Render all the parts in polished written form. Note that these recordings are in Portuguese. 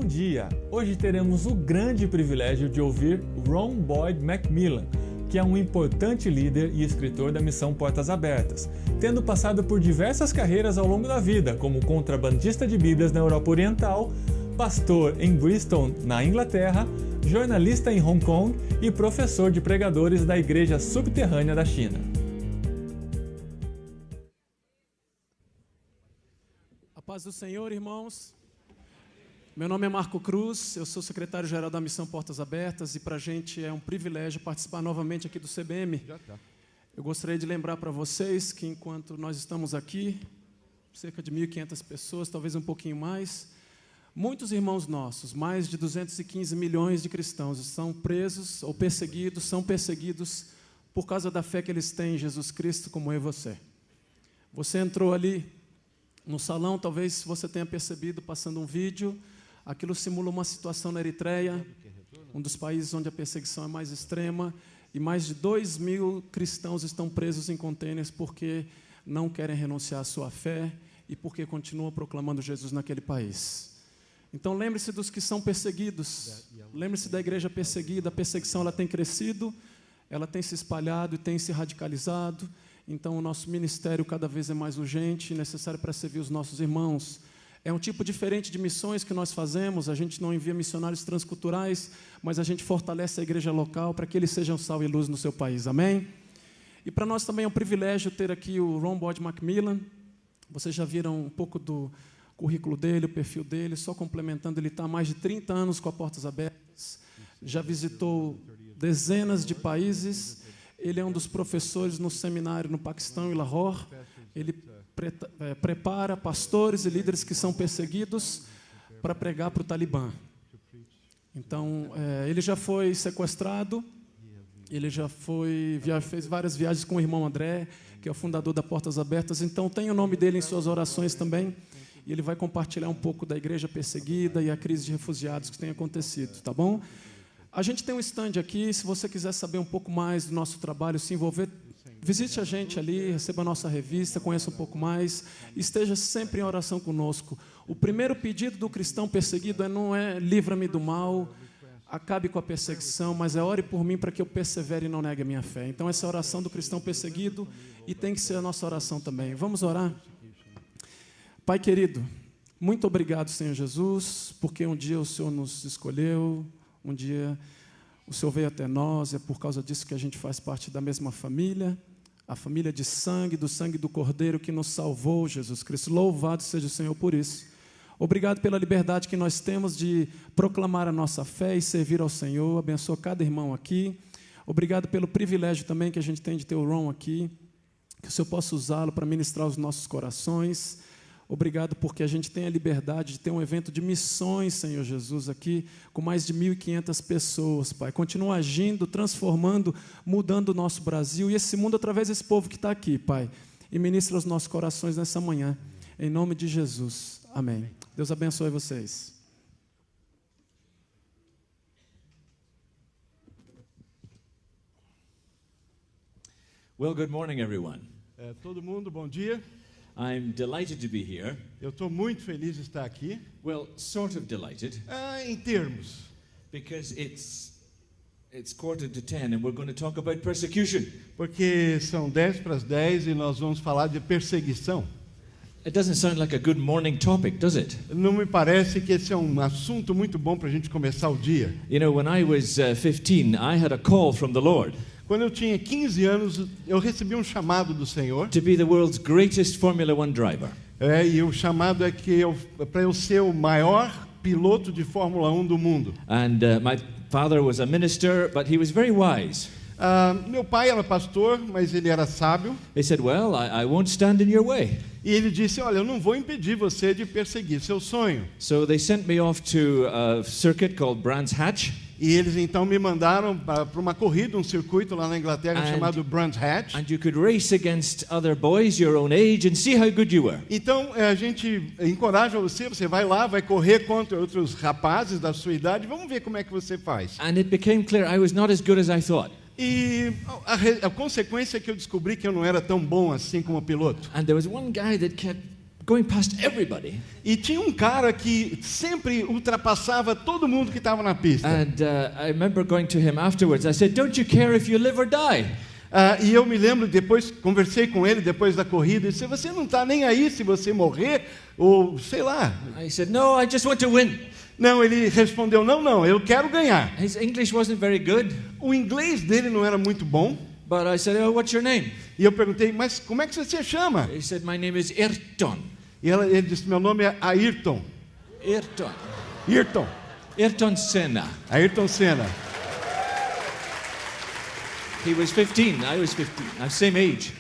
Bom dia! Hoje teremos o grande privilégio de ouvir BOYD MILLAN, que é um importante líder e escritor da missão Portas Abertas, tendo passado por diversas carreiras ao longo da vida, como contrabandista de Bíblias na Europa Oriental, pastor em Bristol, na Inglaterra, jornalista em Hong Kong e professor de pregadores da Igreja Subterrânea da China. A paz do Senhor, irmãos. Meu nome é Marco Cruz, eu sou secretário-geral da Missão Portas Abertas e para a gente é um privilégio participar novamente aqui do CBM. Eu gostaria de lembrar para vocês que enquanto nós estamos aqui, cerca de 1.500 pessoas, talvez um pouquinho mais, muitos irmãos nossos, mais de 215 milhões de cristãos, estão presos ou perseguidos, são perseguidos por causa da fé que eles têm em Jesus Cristo, como eu e você. Você entrou ali no salão, talvez você tenha percebido, passando um vídeo, aquilo simula uma situação na Eritreia, um dos países onde a perseguição é mais extrema, e mais de 2.000 cristãos estão presos em contêineres porque não querem renunciar à sua fé e porque continuam proclamando Jesus naquele país. Então lembre-se dos que são perseguidos, lembre-se da Igreja Perseguida. A perseguição ela tem crescido, ela tem se espalhado e tem se radicalizado. Então o nosso ministério cada vez é mais urgente e necessário para servir os nossos irmãos. É um tipo diferente de missões que nós fazemos, a gente não envia missionários transculturais, mas a gente fortalece a igreja local para que eles sejam sal e luz no seu país, amém? E para nós também é um privilégio ter aqui o BOYD MILLAN. Vocês já viram um pouco do currículo dele, o perfil dele, só complementando, ele está há mais de 30 anos com a Portas Abertas, já visitou dezenas de países, ele é um dos professores no seminário no Paquistão e Lahore, ele prepara pastores e líderes que são perseguidos para pregar para o Talibã. Então, ele já foi sequestrado, ele já fez várias viagens com o irmão André, que é o fundador da Portas Abertas, então tem o nome dele em suas orações também, e ele vai compartilhar um pouco da Igreja Perseguida e a crise de refugiados que tem acontecido, tá bom? A gente tem um stand aqui, se você quiser saber um pouco mais do nosso trabalho, se envolver, visite a gente ali, receba a nossa revista, conheça um pouco mais, esteja sempre em oração conosco. O primeiro pedido do cristão perseguido não é livra-me do mal, acabe com a perseguição, mas é ore por mim para que eu persevere e não negue a minha fé. Então essa é a oração do cristão perseguido e tem que ser a nossa oração também. Vamos orar? Pai querido, muito obrigado, Senhor Jesus, porque um dia o Senhor nos escolheu, um dia o Senhor veio até nós, é por causa disso que a gente faz parte da mesma família, a família de sangue, do sangue do Cordeiro que nos salvou, Jesus Cristo. Louvado seja o Senhor por isso. Obrigado pela liberdade que nós temos de proclamar a nossa fé e servir ao Senhor. Abençoa cada irmão aqui. Obrigado pelo privilégio também que a gente tem de ter o Ron aqui, que o Senhor possa usá-lo para ministrar os nossos corações. Obrigado porque a gente tem a liberdade de ter um evento de missões, Senhor Jesus, aqui com mais de 1.500 pessoas, Pai. Continua agindo, transformando, mudando o nosso Brasil e esse mundo através desse povo que está aqui, Pai. E ministra os nossos corações nessa manhã, em nome de Jesus. Amém. Deus abençoe vocês. Well, good morning, everyone. Todo mundo, bom dia. I'm delighted to be here. Eu estou muito feliz de estar aqui. Well, sort of delighted. Em termos. Because it's 9:45 and we're going to talk about persecution. Porque são 10:10 e nós vamos falar de perseguição. It doesn't sound like a good morning topic, does it? Não me parece que esse é um assunto muito bom para a gente começar o dia. You know, when I was 15, I had a call from the Lord. Quando eu tinha 15 anos, eu recebi um chamado do Senhor. To be the world's greatest Formula One driver. E o chamado é que para eu ser o maior piloto de Fórmula 1 do mundo. And my father was a minister, but he was very wise. Meu pai era pastor, mas ele era sábio. He said, "Well, I won't stand in your way." E ele disse, olha, eu não vou impedir você de perseguir seu sonho. So they sent me off to a circuit called Brands Hatch. E eles então me mandaram para uma corrida, um circuito lá na Inglaterra chamado Brands Hatch. And you could race against other boys your own age and see how good you were. Então a gente encoraja você vai lá, vai correr contra outros rapazes da sua idade, vamos ver como é que você faz. And it became clear I was not as good as I thought. E a consequência é que eu descobri que eu não era tão bom assim como piloto. And there was one guy that kept going past everybody. E tinha um cara que sempre ultrapassava todo mundo que estava na pista. And I remember going to him afterwards. I said, "Don't you care if you live or die?" E eu me lembro, depois, conversei com ele depois da corrida, e disse, você não está nem aí se você morrer, ou sei lá. I said, "No, I just want to win." Não, ele respondeu, não, eu quero ganhar. His English wasn't very good. O inglês dele não era muito bom. But I said, "Oh, what's your name?" E eu perguntei, mas como é que você se chama? He said, "My name is Ayrton." E ele disse, meu nome é Ayrton. Ayrton. Ayrton. Ayrton Senna. Ayrton Senna. He was 15, I was 15. I'm same age.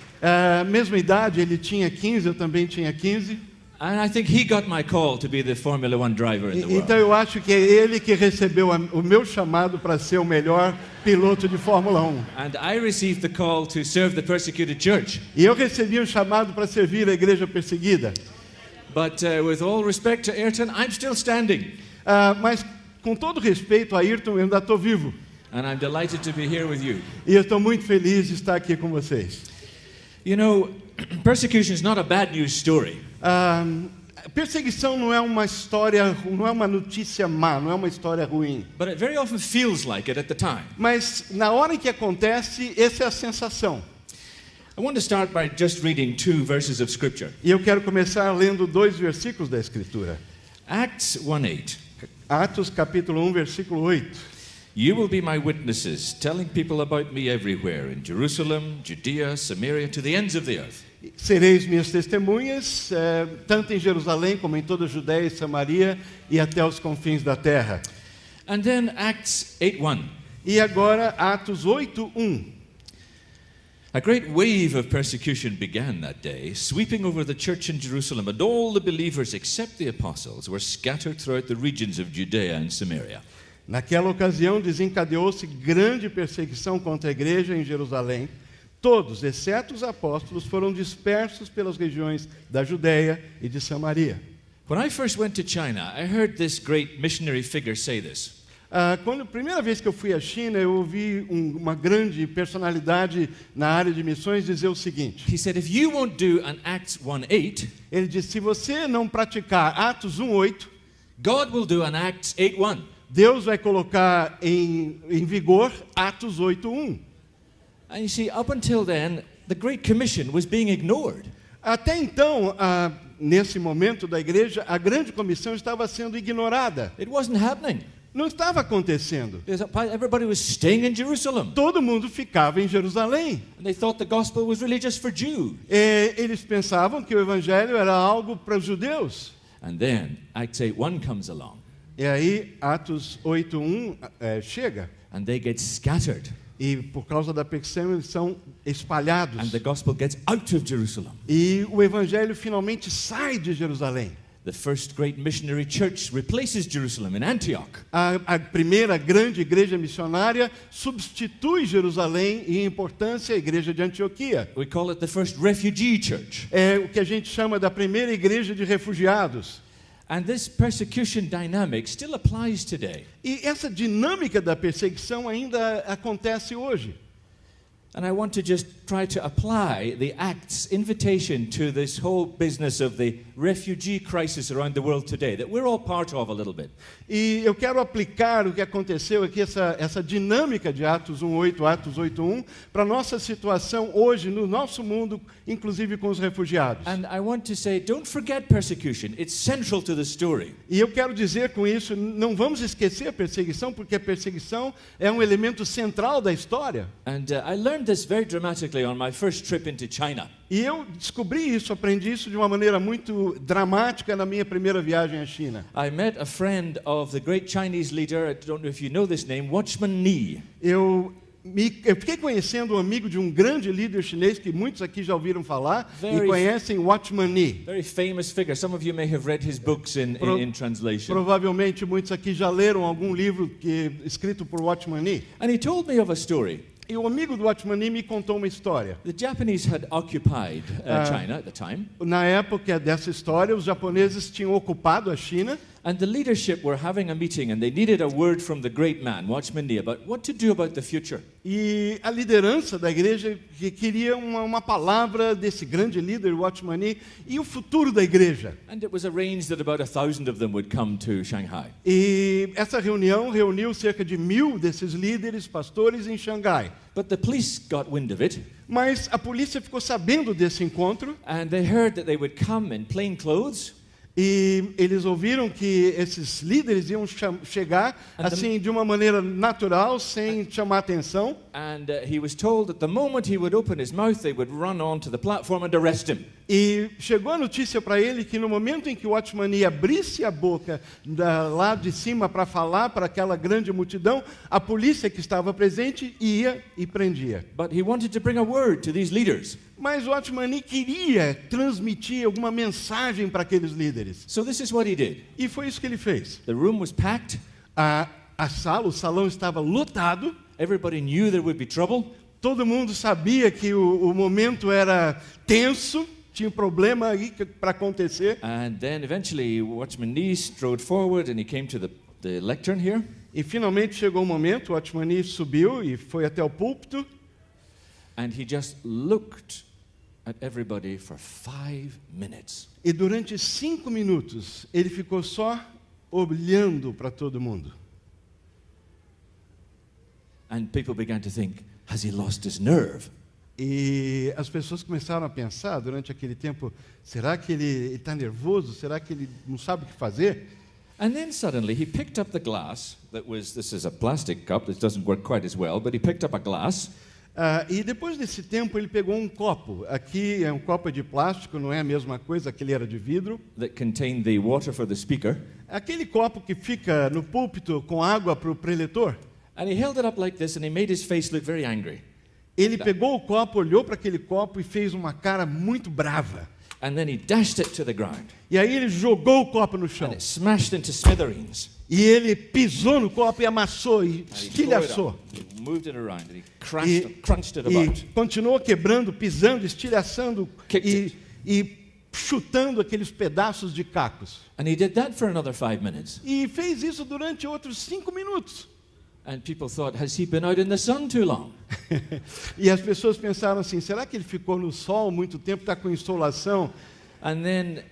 Mesma idade, ele tinha 15, eu também tinha 15. And I think he got my call to be the Formula One driver in the world. Então eu acho que é ele que recebeu o meu chamado para ser o melhor piloto de Fórmula 1. And I received the call to serve the persecuted church. E eu recebi um chamado para servir a Igreja Perseguida. But with all respect to Ayrton, I'm still standing. Mas com todo respeito a Ayrton, eu ainda estou vivo. And I'm delighted to be here with you. E eu estou muito feliz de estar aqui com vocês. You know, persecution is not a bad news story. Perseguição não é uma história, não é uma notícia má, não é uma história ruim. But it very often feels like it at the time. Mas na hora em que acontece, essa é a sensação. I want to start by just reading 2 verses of scripture. E eu quero começar lendo 2 versículos da Escritura. Acts 1:8. Atos capítulo 1, versículo 8. You will be my witnesses, telling people about me everywhere, in Jerusalem, Judea, Samaria, to the ends of the earth. Sereis minhas testemunhas, tanto em Jerusalém como em toda a Judéia e Samaria e até os confins da terra. And then Acts 8:1. E agora Atos 8:1. A great wave of persecution began that day, sweeping over the church in Jerusalem, and all the believers except the apostles were scattered throughout the regions of Judea and Samaria. Naquela ocasião desencadeou-se grande perseguição contra a igreja em Jerusalém. Todos, exceto os apóstolos, foram dispersos pelas regiões da Judéia e de Samaria. When I first went to China, I heard this great missionary figure say this. Quando a primeira vez que eu fui à China, eu ouvi uma grande personalidade na área de missões dizer o seguinte. He said, if you won't do an Acts 1:8, ele disse, se você não praticar Atos 1:8, God will do an Acts 8:1. Deus vai colocar em vigor Atos 8:1. And you see, up until then, the Great Commission was being ignored. Até então, nesse momento da igreja, a grande comissão estava sendo ignorada. It wasn't happening. Não estava acontecendo. Everybody was staying in Jerusalem. Todo mundo ficava em Jerusalém. And they thought the gospel was really just for Jews. Eles pensavam que o evangelho era algo para os judeus. And then Acts 8:1 comes along. E aí Atos 8:1 chega. And they get scattered. E por causa da perseguição eles são espalhados. And the gospel gets out of Jerusalem. E o evangelho finalmente sai de Jerusalém. The first great missionary church replaces Jerusalem in Antioch. A primeira grande igreja missionária substitui Jerusalém em importância a igreja de Antioquia. We call it the first refugee church. É o que a gente chama da primeira igreja de refugiados. And this persecution dynamic still applies today. E essa dinâmica da perseguição ainda acontece hoje. And I want to just try to apply the Acts invitation to this whole business of the refugee crisis around the world today that we're all part of a little bit. E eu quero aplicar o que aconteceu aqui, essa dinâmica de Atos 1:8, Atos 8:1, para a nossa situação hoje no nosso mundo, inclusive com os refugiados. And I want to say, don't forget persecution. It's central to the story. E eu quero dizer com isso, não vamos esquecer a perseguição, porque a perseguição é um elemento central da história. And I learned this very dramatically on my first trip into China. E eu descobri isso, aprendi isso de uma maneira muito dramática na minha primeira viagem à China. I met a friend of the great Chinese leader, I don't know if you know this name, Watchman Nee. Eu fiquei conhecendo um amigo de um grande líder chinês que muitos aqui já ouviram falar e conhecem, Watchman Nee. Very famous figure. Some of you may have read his books in translation. Provavelmente muitos aqui já leram algum livro escrito por Watchman Nee. And he told me of a story. E o amigo do Watchman Nee me contou uma história. The Japanese had occupied China at the time. Na época dessa história, os japoneses tinham ocupado a China. And the leadership were having a meeting and they needed a word from the great man, Watchman Nee, about what to do about the future. E a liderança da igreja que queria uma palavra desse grande líder, Watchman Nee, e o futuro da igreja. And it was arranged that about 1,000 of them would come to Shanghai. E essa reunião reuniu cerca de 1.000 desses líderes, pastores em Xangai. But the police got wind of it. Mas a polícia ficou sabendo desse encontro. And they heard that they would come in plain clothes. E eles ouviram que esses líderes iam chegar assim de uma maneira natural, sem chamar atenção. And he was told that the moment he would open his mouth, they would run onto the platform and arrest him. E chegou a notícia para ele que no momento em que o Watchman Nee abrisse a boca lá de cima para falar para aquela grande multidão, a polícia que estava presente ia e prendia. But he wanted to bring a word to these leaders. Mas o Watchman Nee queria transmitir alguma mensagem para aqueles líderes. So this is what he did. E foi isso que ele fez. The room was packed. O salão estava lotado. Everybody knew there would be trouble. Todo mundo sabia que o momento era tenso, tinha um problema aí para acontecer. And then eventually Watchman Nee strode forward and he came to the lectern here. E finalmente chegou o momento, o Watchman Nee subiu e foi até o púlpito. And he just looked at everybody for 5 minutes. E durante 5 minutos ele ficou só olhando para todo mundo. And people began to think, has he lost his nerve? E as pessoas começaram a pensar durante aquele tempo, será que ele está nervoso? Será que ele não sabe o que fazer? And then suddenly he picked up the glass this is a plastic cup, this doesn't work quite as well, but he picked up a glass. E depois desse tempo ele pegou um copo. Aqui é um copo de plástico, não é a mesma coisa, aquele era de vidro. That contained the water for the speaker. Aquele copo que fica no púlpito com água para o preletor. And he held it up like this and he made his face look very angry. Ele pegou o copo, olhou para aquele copo e fez uma cara muito brava. And then he dashed it to the ground. E aí ele jogou o copo no chão. And it smashed into smithereens. E ele pisou no copo e amassou e estilhaçou. He moved it around and he crunched it about. E continuou quebrando, pisando, estilhaçando e chutando aqueles pedaços de cacos. And he did that for another 5 minutes. E fez isso durante outros 5 minutos. And people thought, has he been out in the sun too long? E as pessoas pensaram assim, será que ele ficou no sol muito tempo, está com insolação? And then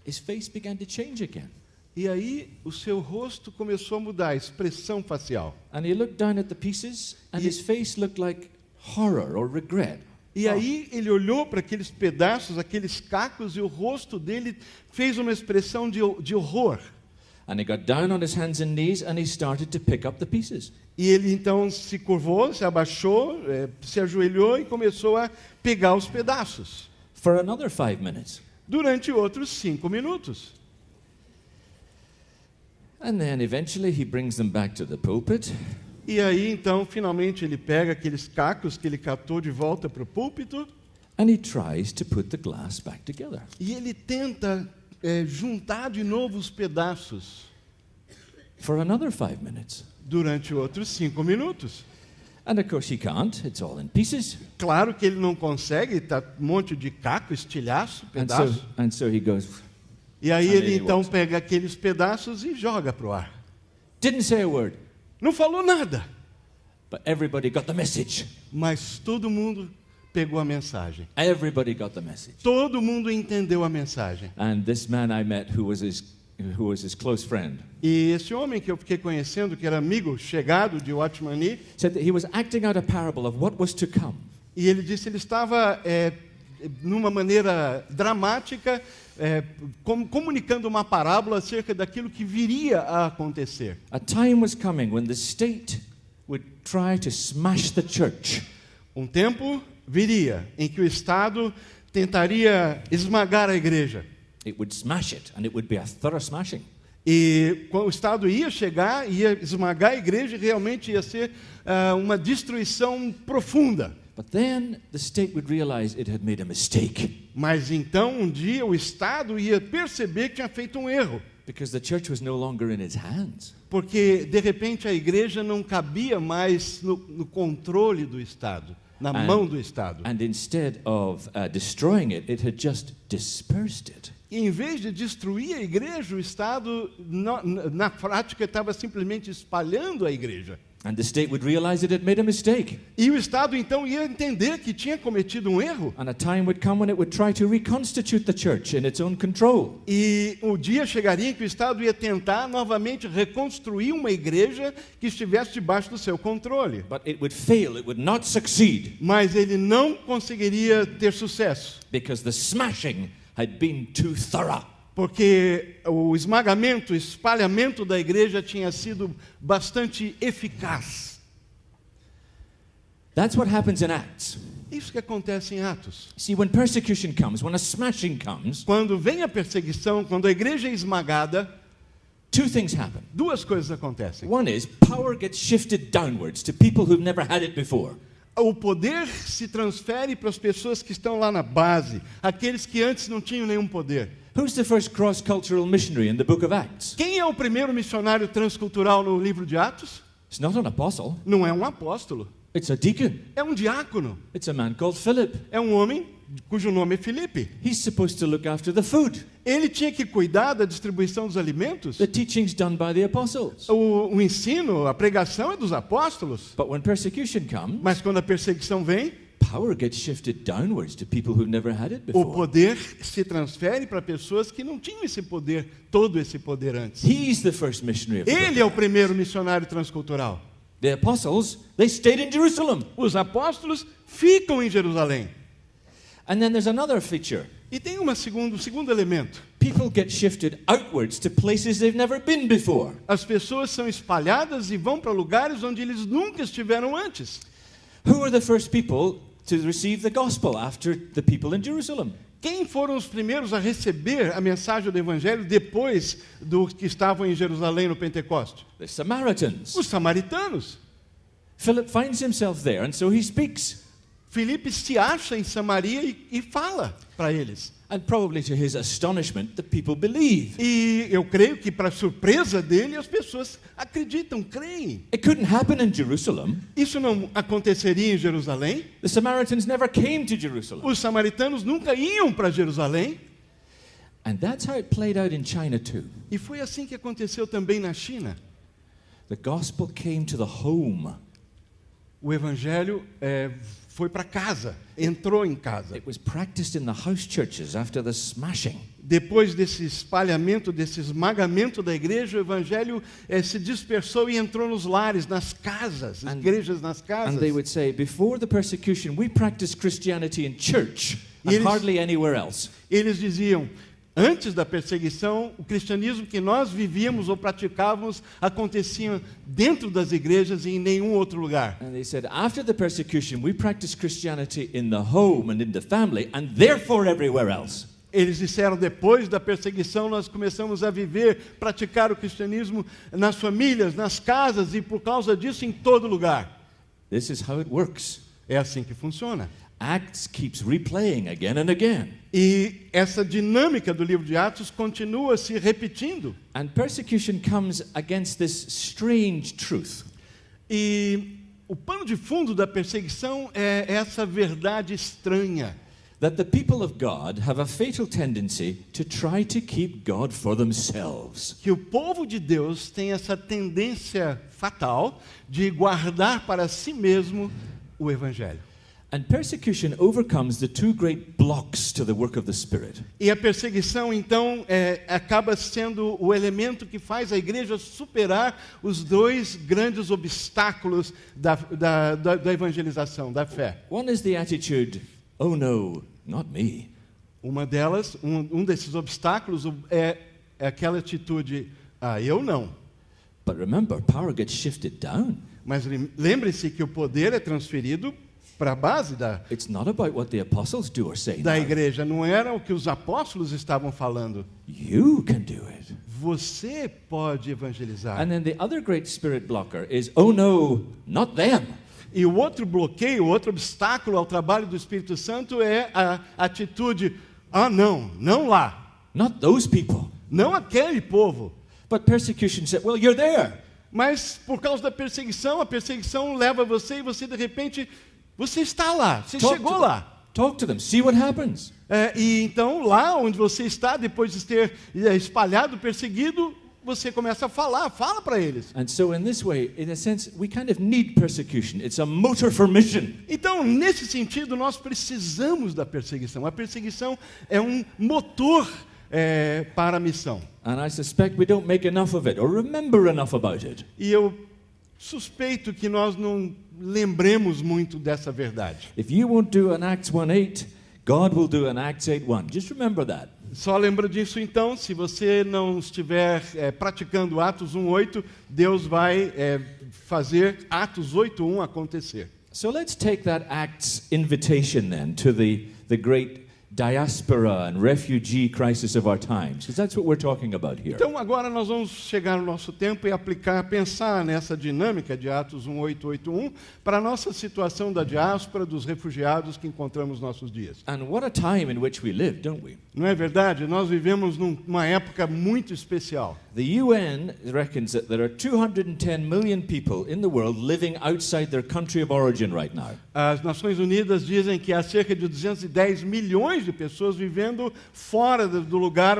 his face began to change again. E aí o seu rosto começou a mudar, a expressão facial. And he looked down at the pieces and his face looked like horror or regret. E aí ele olhou para aqueles pedaços, aqueles cacos, e o rosto dele fez uma expressão de horror. And he got down on his hands and knees and he started to pick up the pieces. E ele então se curvou, se abaixou, se ajoelhou e começou a pegar os pedaços. For another 5 minutes. Durante outros 5 minutos. And then eventually he brings them back to the pulpit. E aí então finalmente ele pega aqueles cacos que ele catou de volta para o púlpito. And he tries to put the glass back together. E ele tenta juntar de novo os pedaços. For another 5 minutes. Durante outros 5 minutos. And of course he can't, it's all in pieces. Claro que ele não consegue, está um monte de caco, estilhaço, pedaço. And so he goes. E aí ele então pega aqueles pedaços e joga para o ar. Didn't say a word. Não falou nada. But everybody got the message. Mas todo mundo pegou a mensagem. Everybody got the message. Todo mundo entendeu a mensagem. And this man I met who was his close friend. E esse homem que eu fiquei conhecendo, que era amigo chegado de Watchman Nee, said that he was acting out a parable of what was to come. E ele disse que ele estava numa maneira dramática comunicando uma parábola acerca daquilo que viria a acontecer. A time was coming when the state would try to smash the church. Um tempo viria em que o Estado tentaria esmagar a igreja. It would smash it, and it would be a thorough smashing. E o Estado ia chegar, ia esmagar a igreja e realmente ia ser uma destruição profunda. But then the state would realize it had made a mistake. Mas então um dia o Estado ia perceber que tinha feito um erro. Because the church was no longer in its hands. Porque de repente a igreja não cabia mais no controle do Estado, na mão do Estado. And instead of destroying it, it had just dispersed it. em vez de destruir a igreja, o Estado, na prática, estava simplesmente espalhando a igreja. And the state would realize it had made a mistake. E o Estado, então, ia entender que tinha cometido um erro. And a time would come when it would try to reconstitute the church in its own control. E o dia chegaria em que o Estado ia tentar novamente reconstruir uma igreja que estivesse debaixo do seu controle. But it would fail, it would not succeed. Mas ele não conseguiria ter sucesso. Because the smashing had been too thorough. Porque o esmagamento, o espalhamento da igreja tinha sido bastante eficaz. That's what happens in Acts. Isso que acontece em Atos. See, when persecution comes, when a smashing comes, Quando vem a perseguição, quando a igreja é esmagada, two things happen. duas coisas acontecem. One is power gets shifted downwards to people who've never had it before. O poder se transfere para as pessoas que estão lá na base, aqueles que antes não tinham nenhum poder. Who's the first cross-cultural missionary in the book of Acts? Quem é o primeiro missionário transcultural no livro de Atos? It's not an apostle. Não é um apóstolo, It's a deacon. é um diácono, It's a man called Philip. é um homem cujo nome é Filipe. He's supposed to look after the food. Ele tinha que cuidar da distribuição dos alimentos. The teaching's done by the apostles. O ensino, a pregação é dos apóstolos. But when persecution comes, Mas quando a perseguição vem, power gets shifted downwards to people who've never had it o before. poder se transfere para pessoas que não tinham esse poder, todo esse poder antes. He's the first missionary of the book Ele é of o primeiro missionário transcultural. The apostles, they stayed in Jerusalem. Os apóstolos ficam em Jerusalém. And then there's another feature. E tem um segundo elemento. People get shifted outwards to places they've never been before. As pessoas são espalhadas e vão para lugares onde eles nunca estiveram antes. Who are the first people to receive the gospel after the people in Jerusalem? Quem foram os primeiros a receber a mensagem do Evangelho depois dos que estavam em Jerusalém no Pentecoste? The Samaritans. Os samaritanos. Philip finds himself there, and so he speaks. Filipe se acha em Samaria e fala para eles. And probably to his astonishment, the people believe. E eu creio que, para surpresa dele, as pessoas acreditam, creem. It couldn't happen in Jerusalem. Isso não aconteceria em Jerusalém. The Samaritans never came to Jerusalem. Os samaritanos nunca iam para Jerusalém. And that's how it played out in China too. E foi assim que aconteceu também na China. The gospel came to the home. O evangelho foi para casa, entrou em casa. It was practiced in the house churches after the smashing. Depois desse espalhamento, desse esmagamento da igreja, o evangelho se dispersou e entrou nos lares, nas casas, igrejas nas casas. And they would say, before the persecution, we practiced Christianity in church and hardly anywhere else. Eles diziam, antes da perseguição, o cristianismo que nós vivíamos ou praticávamos acontecia dentro das igrejas e em nenhum outro lugar. And they said, after the persecution, we practiced Christianity in the home and in the family, and therefore everywhere else. Eles disseram, depois da perseguição, nós começamos a viver, praticar o cristianismo nas famílias, nas casas e, por causa disso, em todo lugar. This is how it works. É assim que funciona. Acts keeps replaying again and again. E essa dinâmica do livro de Atos continua se repetindo. And persecution comes against this strange truth. E o pano de fundo da perseguição é essa verdade estranha. That the people of God have a fatal tendency to try to keep God for themselves. Que o povo de Deus tem essa tendência fatal de guardar para si mesmo o evangelho. And persecution overcomes the two great blocks to the work of the Spirit. E a perseguição, então, acaba sendo o elemento que faz a igreja superar os dois grandes obstáculos da evangelização, da fé. One is the attitude, oh no, not me. Uma delas, um desses obstáculos é aquela atitude, eu não. But remember, power gets shifted down. Mas lembre-se que o poder é transferido para a base It's not about what the apostles do or say. da now. igreja. Não era o que os apóstolos estavam falando. You can do it. Você pode evangelizar. And then the other great spirit blocker is, oh no, not them. E o outro bloqueio, o outro obstáculo ao trabalho do Espírito Santo é a atitude, não lá. Not those people. Não aquele povo. But persecution said, well, you're there. Mas por causa da perseguição, a perseguição leva você e você de repente, você está lá, você chegou lá. Talk to them. See what happens. E então, lá onde você está, depois de ter espalhado, perseguido, você começa a falar, fala para eles. And so in this way, in a sense, we kind of need persecution. It's a motor for mission. Então, nesse sentido, nós precisamos da perseguição. A perseguição é um motor para a missão. And I suspect we don't make enough of it or remember enough about it. E eu suspeito que nós não lembremos muito dessa verdade. If you won't do an Acts 1:8, God will do an Acts 8:1. Just remember that. Só lembra disso então, se você não estiver praticando Atos 1:8, Deus vai fazer Atos 8:1 acontecer. So let's take that Acts invitation then to the great diaspora and refugee crisis of our times, because that's what we're talking about here. Então agora nós vamos chegar no nosso tempo e pensar nessa dinâmica de Atos 1:8-8:1 para a nossa situação da diáspora, dos refugiados que encontramos nos nossos dias. And what a time in which we live, don't we? Não é verdade? Nós vivemos numa época muito especial. The UN reckons that there are 210 million people in the world living outside their country of origin right now. As Nações Unidas dizem que há cerca de 210 milhões de pessoas vivendo fora do lugar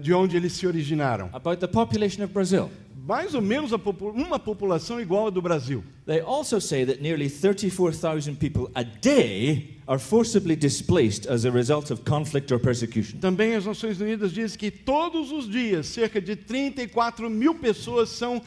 de onde eles se originaram. About the population of Brazil. Mais ou menos uma população igual à do Brasil. They also say that nearly 34,000 people a day are forcibly displaced as a result of conflict or persecution. Também as Nações Unidas dizem que todos os dias cerca de 34 mil pessoas são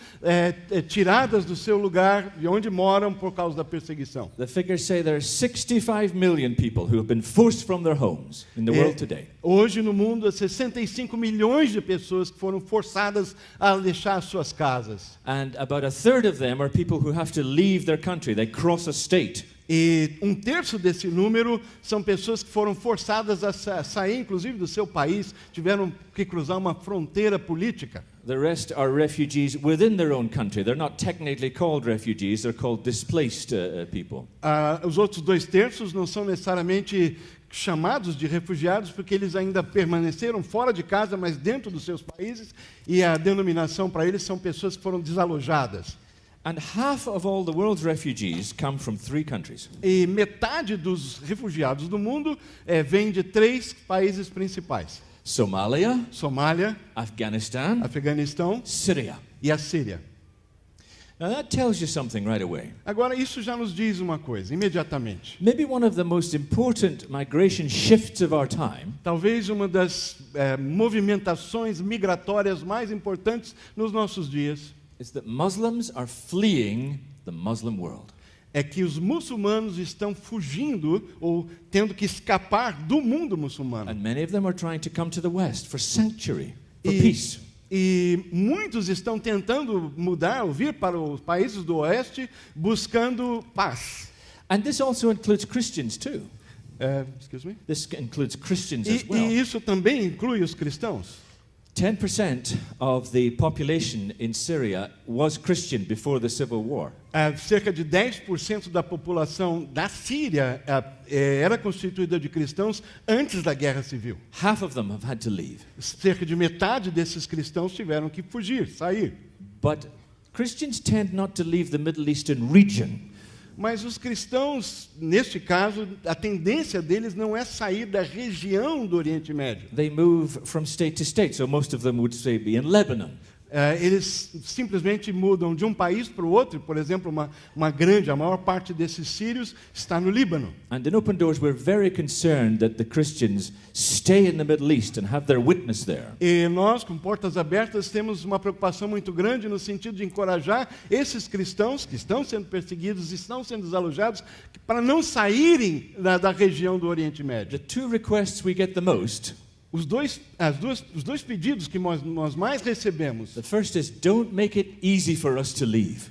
tiradas do seu lugar, de onde moram, por causa da perseguição. The figures say there are 65 million people who have been forced from their homes in the world today. Hoje no mundo há 65 milhões de pessoas que foram forçadas a deixar suas casas. And about a third of them are people who have to leave their country. They cross a state. E um terço desse número são pessoas que foram forçadas a sair, inclusive, do seu país, tiveram que cruzar uma fronteira política. The rest are refugees within their own country. They're not technically called refugees, they're called displaced people. Os outros 2/3 não são necessariamente chamados de refugiados porque eles ainda permaneceram fora de casa, mas dentro dos seus países, e a denominação para eles são pessoas que foram desalojadas. And half of all the world's refugees come from 3 countries. E metade dos refugiados do mundo vem de 3 países principais: Somalia, Afeganistão Syria. e a Síria. Now that tells you something right away. Agora isso já nos diz uma coisa, imediatamente. Maybe one of the most important migration shifts of our time Talvez uma das movimentações migratórias mais importantes nos nossos dias is that Muslims are fleeing the Muslim world. é que os muçulmanos estão fugindo ou tendo que escapar do mundo muçulmano. And many of them are trying to come to the West for sanctuary, for peace. E muitos estão tentando vir para os países do Oeste buscando paz. And this also includes Christians too. Excuse me? This includes Christians as well. E isso também inclui os cristãos. 10% of the population in Syria was Christian before the civil war. Cerca de 10% da população da Síria era constituída de cristãos antes da guerra civil. Half of them have had to leave. Cerca de metade desses cristãos tiveram que fugir, sair. But Christians tend not to leave the Middle Eastern region. Mas os cristãos, neste caso, a tendência deles não é sair da região do Oriente Médio. They move from state to state, so most of them would say be in Lebanon. Eles simplesmente mudam de um país para o outro. Por exemplo, a maior parte desses sírios está no Líbano. And in Open Doors we're very concerned that the Christians stay in the Middle East and have their witness there. E nós, com Portas Abertas, temos uma preocupação muito grande no sentido de encorajar esses cristãos que estão sendo perseguidos e estão sendo desalojados para não saírem da região do Oriente Médio. The 2 requests we get the most. Os dois pedidos que nós mais recebemos. The first is don't make it easy for us to leave.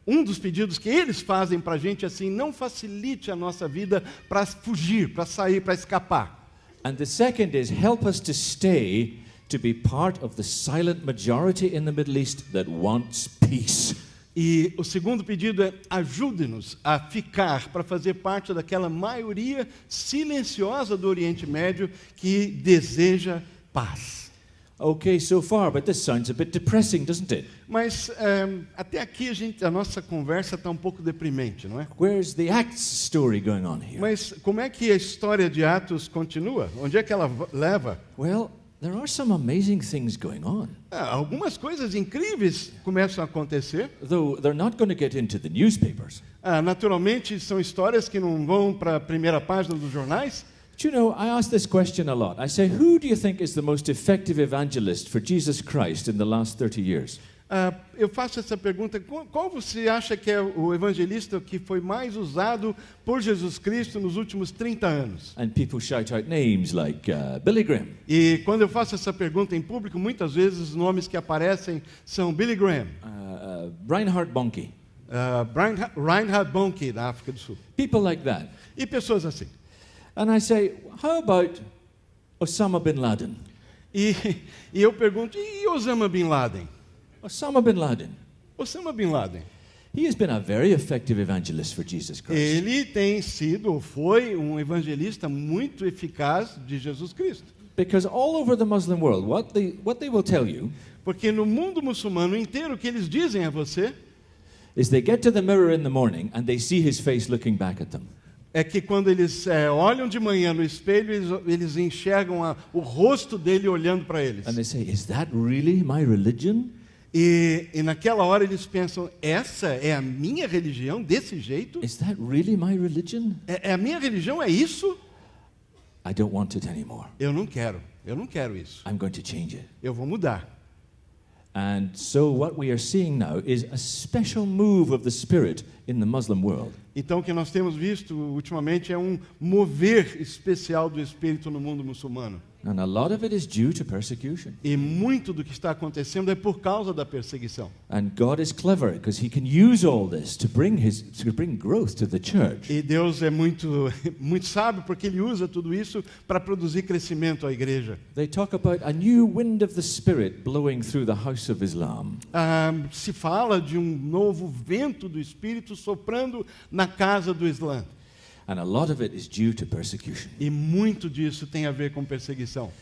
Um dos pedidos que eles fazem para a gente é assim: não facilite a nossa vida para fugir, para sair, para escapar. And the second is help us to stay to be part of the silent majority in the Middle East that wants peace. E o segundo pedido é: ajude-nos a ficar para fazer parte daquela maioria silenciosa do Oriente Médio que deseja paz. Okay, so far, but this sounds a bit depressing, doesn't it? Mas até aqui a nossa conversa está um pouco deprimente, não é? Where's the Acts story going on here? Mas como é que a história de Atos continua? Onde é que ela leva? Well, there are some amazing things going on. Algumas coisas incríveis começam a acontecer. Though they're not going to get into the newspapers. Naturalmente, são histórias que não vão para a primeira página dos jornais. Do you know, I ask this question a lot. I say, who do you think is the most effective evangelist for Jesus Christ in the last 30 years? Eu faço essa pergunta, qual você acha que é o evangelista que foi mais usado por Jesus Cristo nos últimos 30 anos? And people shout out names like Billy Graham. E quando eu faço essa pergunta em público, muitas vezes os nomes que aparecem são Billy Graham, Reinhard Bonnke. Reinhard Bonnke, da África do Sul. People like that. E pessoas assim. And I say, how about Osama bin Laden? E eu pergunto, e Osama Bin Laden? Osama bin Laden. Osama Bin Laden. He has been a very effective evangelist for Jesus Christ. Ele tem sido, ou foi, um evangelista muito eficaz de Jesus Cristo. Because all over the Muslim world, what they will tell you Porque no mundo muçulmano inteiro, o que eles dizem a você is they get to the mirror in the morning and they see his face looking back at them. é que quando eles olham de manhã no espelho, eles enxergam o rosto dele olhando para eles. And they say, is that really my religion? E naquela hora eles pensam, essa é a minha religião desse jeito? Is that really my religion? A minha religião é isso? I don't want it anymore. Eu não quero isso. I'm going to change it. Eu vou mudar. And so what we are seeing now is a special move of the Spirit in the Muslim world. Então o que nós temos visto ultimamente é um mover especial do Espírito no mundo muçulmano. And a lot of it is due to persecution. E muito do que está acontecendo é por causa da perseguição. And God is clever because he can use all this to bring growth to the church. E Deus é muito sábio porque ele usa tudo isso para produzir crescimento à igreja. They talk about a new wind of the Spirit blowing through the house of Islam. Se fala de um novo vento do Espírito soprando na casa do Islã. And a lot of it is due to persecution. E muito disso tem a ver com perseguição.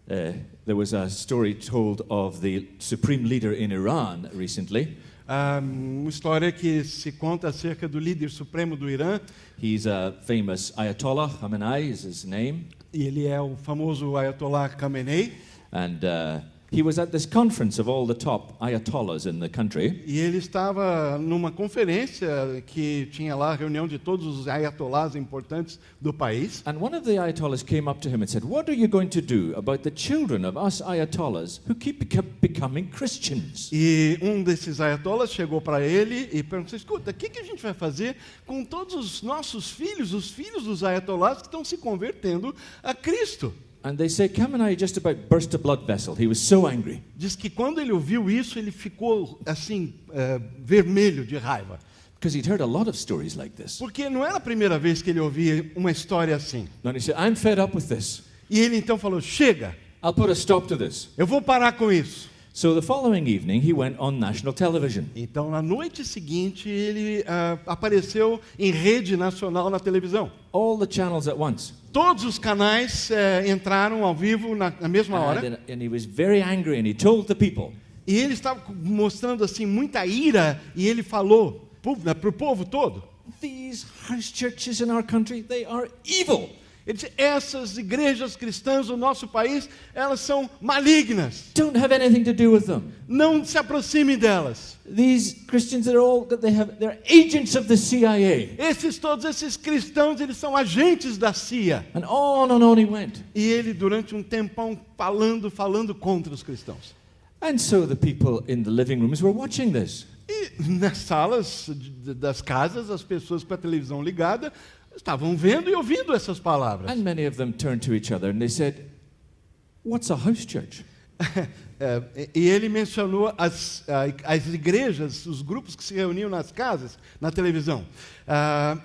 There was a story told of the supreme leader in Iran recently. Uma história que se conta acerca do líder supremo do Irã. He's a famous Ayatollah, Khamenei is his name. E ele é o famoso Ayatollah Khamenei. And he was at this conference of all the top Ayatollahs in the country. E ele estava numa conferência que tinha lá a reunião de todos os ayatollahs importantes do país. And one of the Ayatollahs came up to him and said, "What are you going to do about the children of us Ayatollahs who keep becoming Christians?" E um desses ayatollahs chegou para ele e perguntou: "Escuta, o que a gente vai fazer com todos os nossos filhos, os filhos dos ayatollahs que estão se convertendo a Cristo?" And they say Khamenei just about burst a blood vessel. He was so angry. Diz que quando ele ouviu isso, ele ficou assim, vermelho de raiva. Because he'd heard a lot of stories like this. Porque não era a primeira vez que ele ouvia uma história assim. And he said, "I'm fed up with this. E ele então falou: "Chega, I'll put a stop to this." eu vou parar com isso." So the following evening he went on national television. Então, na noite seguinte, ele apareceu em rede nacional na televisão. All the channels at once. Todos os canais entraram ao vivo na mesma hora. And he was very angry and he told the people. E ele estava mostrando assim muita ira e ele falou para o povo todo: These house churches in our country, they are evil. Ele disse: essas igrejas cristãs do nosso país, elas são malignas. Don't have anything to do with them. Não se aproxime delas. These Christians they're agents of the CIA. Todos esses cristãos, eles são agentes da CIA. And on he went. E ele durante um tempão falando contra os cristãos. And so the people in the living rooms were watching this. E nas salas das casas, as pessoas com a televisão ligada estavam vendo e ouvindo essas palavras. And many of them turned to each other and they said, "What's a house church?" E ele mencionou as igrejas, os grupos que se reuniam nas casas, na televisão.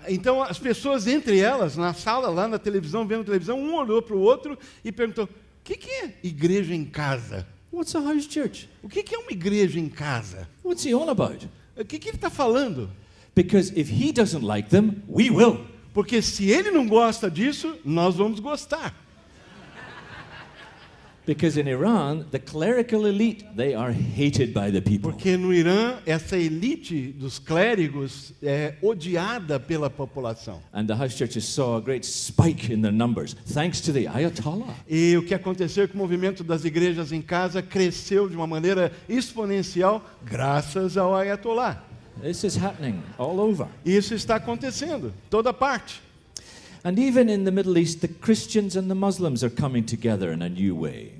Então, as pessoas, entre elas, na sala, lá na televisão, vendo televisão, um olhou para o outro e perguntou: o que é igreja em casa? What's a house church? O que é uma igreja em casa? What's he on about? O que ele está falando? Because if he doesn't like them, we will. Porque se ele não gosta disso, nós vamos gostar. Because in Iran, the clerical elite, they are hated by the people. Porque no Irã, essa elite dos clérigos é odiada pela população. And the house churches saw a great spike in their numbers, thanks to the Ayatollah. E o que aconteceu é que o movimento das igrejas em casa cresceu de uma maneira exponencial graças ao Ayatollah. This is happening all over. Isso está acontecendo, em toda parte. And even in the Middle East, the Christians and the Muslims are coming together in a new way.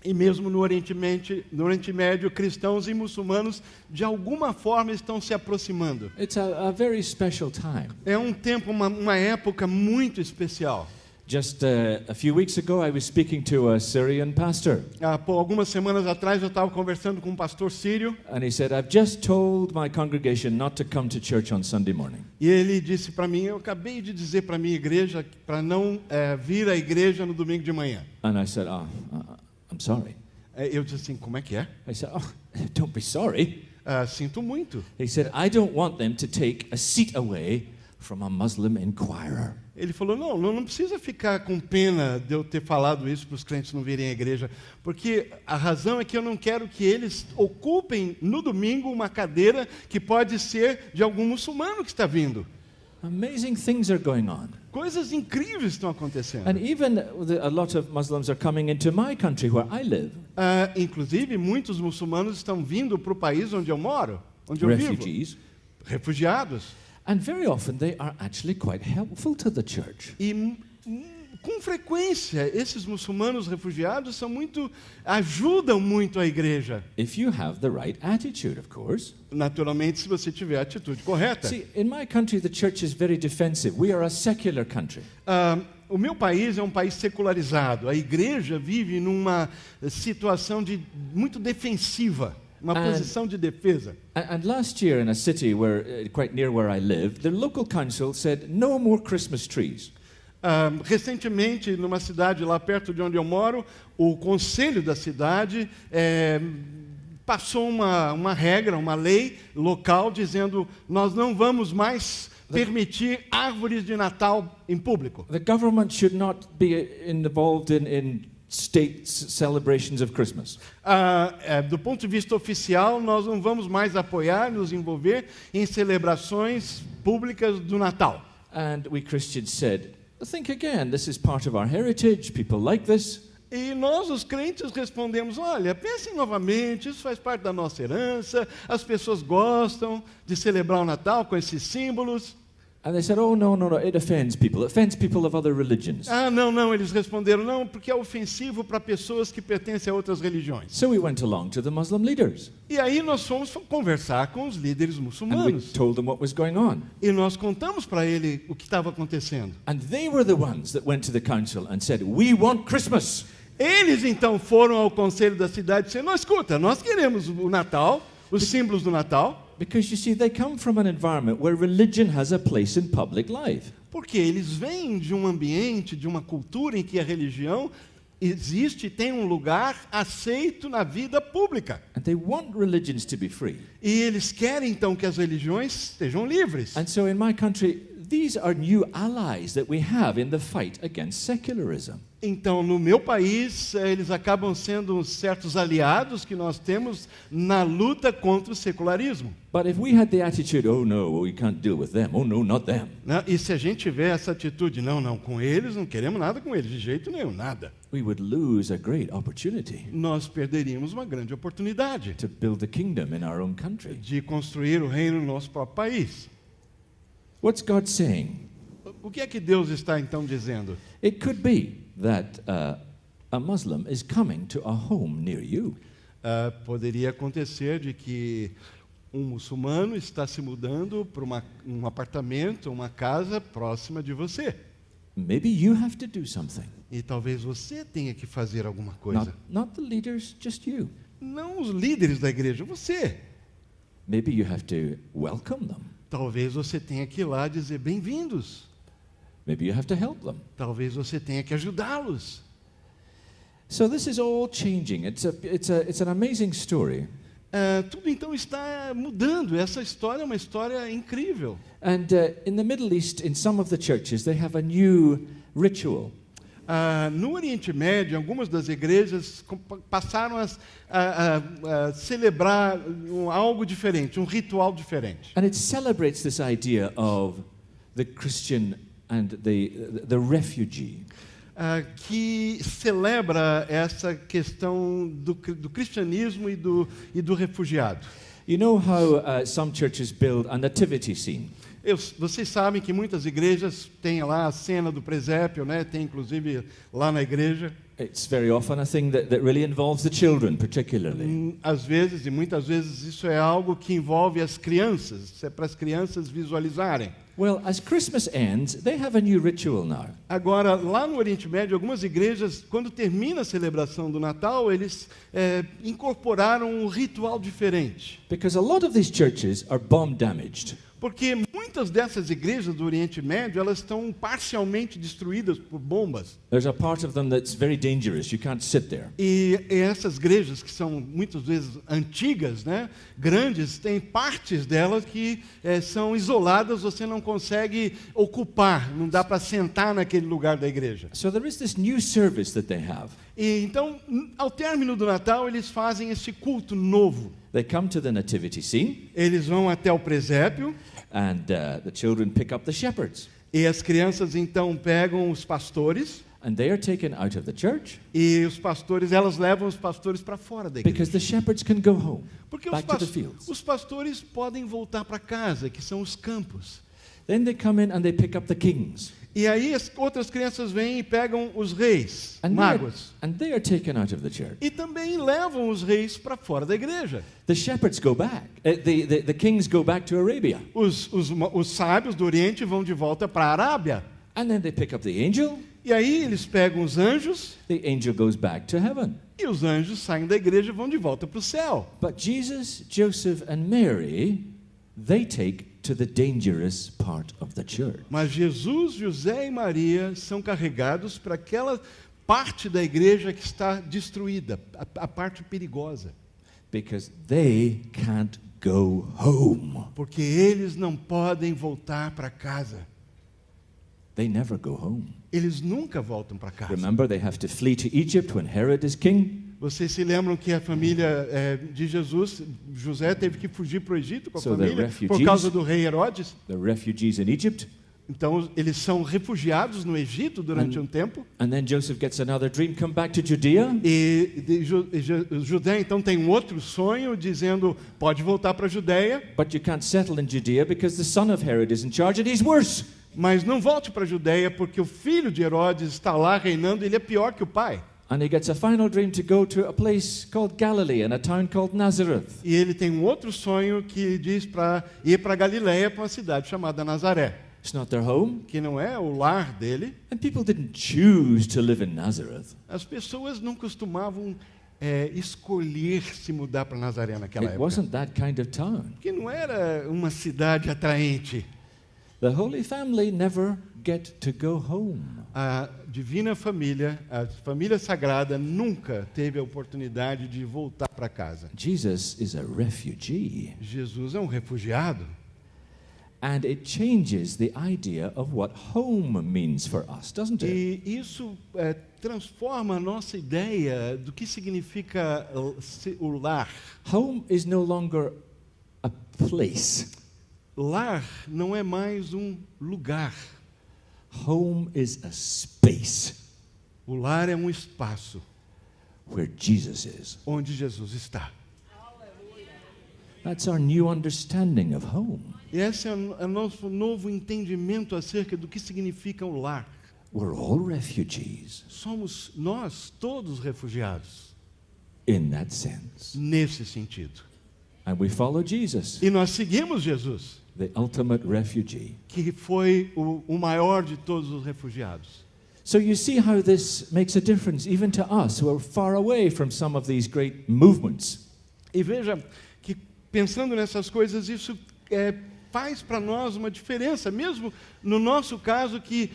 E mesmo no Oriente Médio, cristãos e muçulmanos de alguma forma estão se aproximando. It's a very special time. É um tempo, uma época muito especial. Just a few weeks ago, I was speaking to a Syrian pastor. Por algumas semanas atrás eu estava conversando com um pastor sírio. And he said, I've just told my congregation not to come to church on Sunday morning. E ele disse para mim, eu acabei de dizer para a minha igreja para não vir à igreja no domingo de manhã. And I said, I'm sorry. Eu disse assim, como é que é? I said, don't be sorry. Sinto muito. He said, I don't want them to take a seat away from a Muslim inquirer. Ele falou, não precisa ficar com pena de eu ter falado isso para os crentes não virem à igreja, porque a razão é que eu não quero que eles ocupem no domingo uma cadeira que pode ser de algum muçulmano que está vindo. Amazing things are going on. Coisas incríveis estão acontecendo. And even a lot of Muslims are coming into my country where I live. Inclusive, muitos muçulmanos estão vindo para o país onde eu moro, onde eu Refugees. vivo. Refugiados. And very often they are actually quite helpful to the church. E com frequência esses muçulmanos refugiados ajudam muito a igreja. If you have the right attitude, of course. Naturalmente, se você tiver a atitude correta. See, in my country the church is very defensive. We are a secular country. O meu país é um país secularizado. A igreja vive numa situação muito defensiva. Uma posição de defesa. And last year in a city quite near where I live, the local council said no more Christmas trees. Recentemente, numa cidade lá perto de onde eu moro, o conselho da cidade passou uma regra, uma lei local dizendo nós não vamos mais permitir árvores de Natal em público. The government should not be involved in state celebrations of Christmas. Do ponto de vista oficial, nós não vamos mais apoiar, nos envolver em celebrações públicas do Natal. And we Christians said, think again, this is part of our heritage, people like this. E nós, os crentes, respondemos, olha, pensem novamente, isso faz parte da nossa herança, as pessoas gostam de celebrar o Natal com esses símbolos. And they said, no, it offends people of other religions. Não, eles responderam, não, porque é ofensivo para pessoas que pertencem a outras religiões. So we went along to the Muslim leaders. E aí nós fomos conversar com os líderes muçulmanos. And we told them what was going on. E nós contamos para ele o que estava acontecendo. And they were the ones that went to the council and said, we want Christmas. Eles então foram ao conselho da cidade e disseram, escuta, nós queremos o Natal, os símbolos do Natal. Because you see, they come from an environment where religion has a place in public life. Porque eles vêm de um ambiente, de uma cultura em que a religião existe e tem um lugar aceito na vida pública. And they want religions to be free. E eles querem então que as religiões estejam livres. And so in my country, these are new allies that we have in the fight against secularism. Então, no meu país, eles acabam sendo certos aliados que nós temos na luta contra o secularismo. But if we had the attitude, oh no, we can't deal with them, oh no, not them. E se a gente tiver essa atitude, não, com eles, não queremos nada com eles, de jeito nenhum, nada. We would lose a great opportunity. Nós perderíamos uma grande oportunidade. To build the kingdom in our own country. De construir o reino no nosso próprio país. What's God saying? O que é que Deus está então dizendo? It could be that a Muslim is coming to a home near you. Poderia acontecer de que um muçulmano está se mudando para um apartamento, uma casa próxima de você. Maybe you have to do something. E talvez você tenha que fazer alguma coisa. Not the leaders, just you. Não os líderes da igreja, você. Maybe you have to welcome them. Talvez você tenha que ir lá dizer bem-vindos. Maybe you have to help them. Talvez você tenha que ajudá-los. So this is all changing. It's an amazing story. Tudo então está mudando. Essa história é uma história incrível. And in the Middle East, in some of the churches, they have a new ritual. No Oriente Médio, algumas das igrejas passaram a celebrar algo diferente, um ritual diferente. And it celebrates this idea of the Christian and the refugee. Que celebra essa questão do cristianismo e do refugiado. You know how some churches build a nativity scene? Vocês sabem que muitas igrejas têm lá a cena do presépio, né? Tem inclusive lá na igreja. It's very often a thing that really involves the children, particularly. Às vezes, e muitas vezes, isso é algo que envolve as crianças, isso é para as crianças visualizarem. Well, as Christmas ends, they have a new ritual now. Agora, lá no Oriente Médio, algumas igrejas, quando termina a celebração do Natal, eles incorporaram um ritual diferente. Because a lot of these churches are bomb damaged. Porque muitas dessas igrejas do Oriente Médio, elas estão parcialmente destruídas por bombas. There's a part of them that's very dangerous. You can't sit there. E essas igrejas que são muitas vezes antigas, né, grandes, tem partes delas que são isoladas, você não consegue ocupar, não dá para sentar naquele lugar da igreja. So there is this new service that they have. E então, ao término do Natal, eles fazem esse culto novo. They come to the nativity scene. Eles vão até o presépio. And the children pick up the shepherds. E as crianças então pegam os pastores. And they are taken out of the church. E os pastores, elas levam os pastores para fora da igreja. Because the shepherds can go home. Porque back to the fields. Os pastores podem voltar para casa, que são os campos. Then they come in and they pick up the kings. E aí as outras crianças vêm e pegam os reis, magos. And they are taken out of the church. E também levam os reis para fora da igreja. The shepherds go back. The kings go back to Arabia. Os sábios do Oriente vão de volta para a Arábia. And then they pick up the angel. E aí eles pegam os anjos. The angel goes back to heaven. E os anjos saem da igreja e vão de volta para o céu. But Jesus, Joseph and Mary, they take to the dangerous part of the church. Mas Jesus, José e Maria são carregados para aquela parte da igreja que está destruída, a parte perigosa. Because they can't go home. Porque eles não podem voltar para casa. They never go home. Eles nunca voltam para casa. Remember, they have to flee to Egypt when Herod is king. Vocês se lembram que a família de Jesus, José teve que fugir para o Egito com a família por causa do rei Herodes? The refugees in Egypt. Então eles são refugiados no Egito durante um tempo. And then Joseph gets another dream, come back to Judea. E Judé então tem um outro sonho dizendo pode voltar para a Judeia. But you can't settle in Judea because the son of Herod is in charge and he's worse. Mas não volte para a Judeia porque o filho de Herodes está lá reinando, ele é pior que o pai. And he gets a final dream to go to a place called Galilee and a town called Nazareth. E ele tem um outro sonho que diz para ir para Galileia, para uma cidade chamada Nazaré. It's not their home. Que não é o lar dele. And people didn't choose to live in Nazareth. As pessoas não costumavam escolher se mudar para Nazaré naquela época. It wasn't that kind of town. Que não era uma cidade atraente. The Holy Family never get to go home. A divina família, a família sagrada nunca teve a oportunidade de voltar para casa. Jesus is a refugee. Jesus é um refugiado. And it changes the idea of what home means for us, doesn't it? E isso transforma a nossa ideia do que significa o lar. Home is no longer a place. Lar não é mais um lugar. Home is a space. O lar é um espaço where Jesus is. Onde Jesus está. That's our new understanding of home. E esse é o nosso novo entendimento acerca do que significa o lar. We're all refugees. Somos nós todos refugiados. In that sense. Nesse sentido. And we follow Jesus. E nós seguimos Jesus. The ultimate refugee. Que foi o maior de todos os refugiados. So you see how this makes a difference even to us who are far away from some of these great movements. E veja que pensando nessas coisas, isso faz para nós uma diferença, mesmo no nosso caso que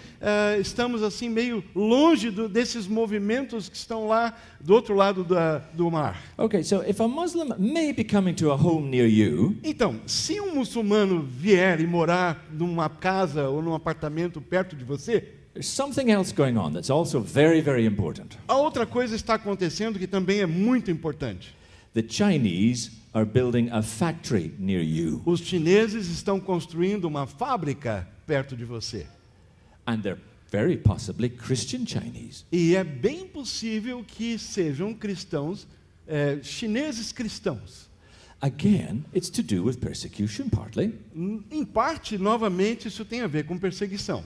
estamos assim meio longe desses movimentos que estão lá do outro lado do mar. Okay, so if a Muslim may be coming to a home near you, então, se um muçulmano vier e morar numa casa ou num apartamento perto de você, there's something else going on that's also very, very important. A outra coisa está acontecendo que também é muito importante. The Chinese are building a factory near you. Os chineses estão construindo uma fábrica perto de você. And they're very possibly Christian Chinese. E é bem possível que sejam cristãos, chineses cristãos. Again, it's to do with persecution partly. Em parte, novamente, isso tem a ver com perseguição.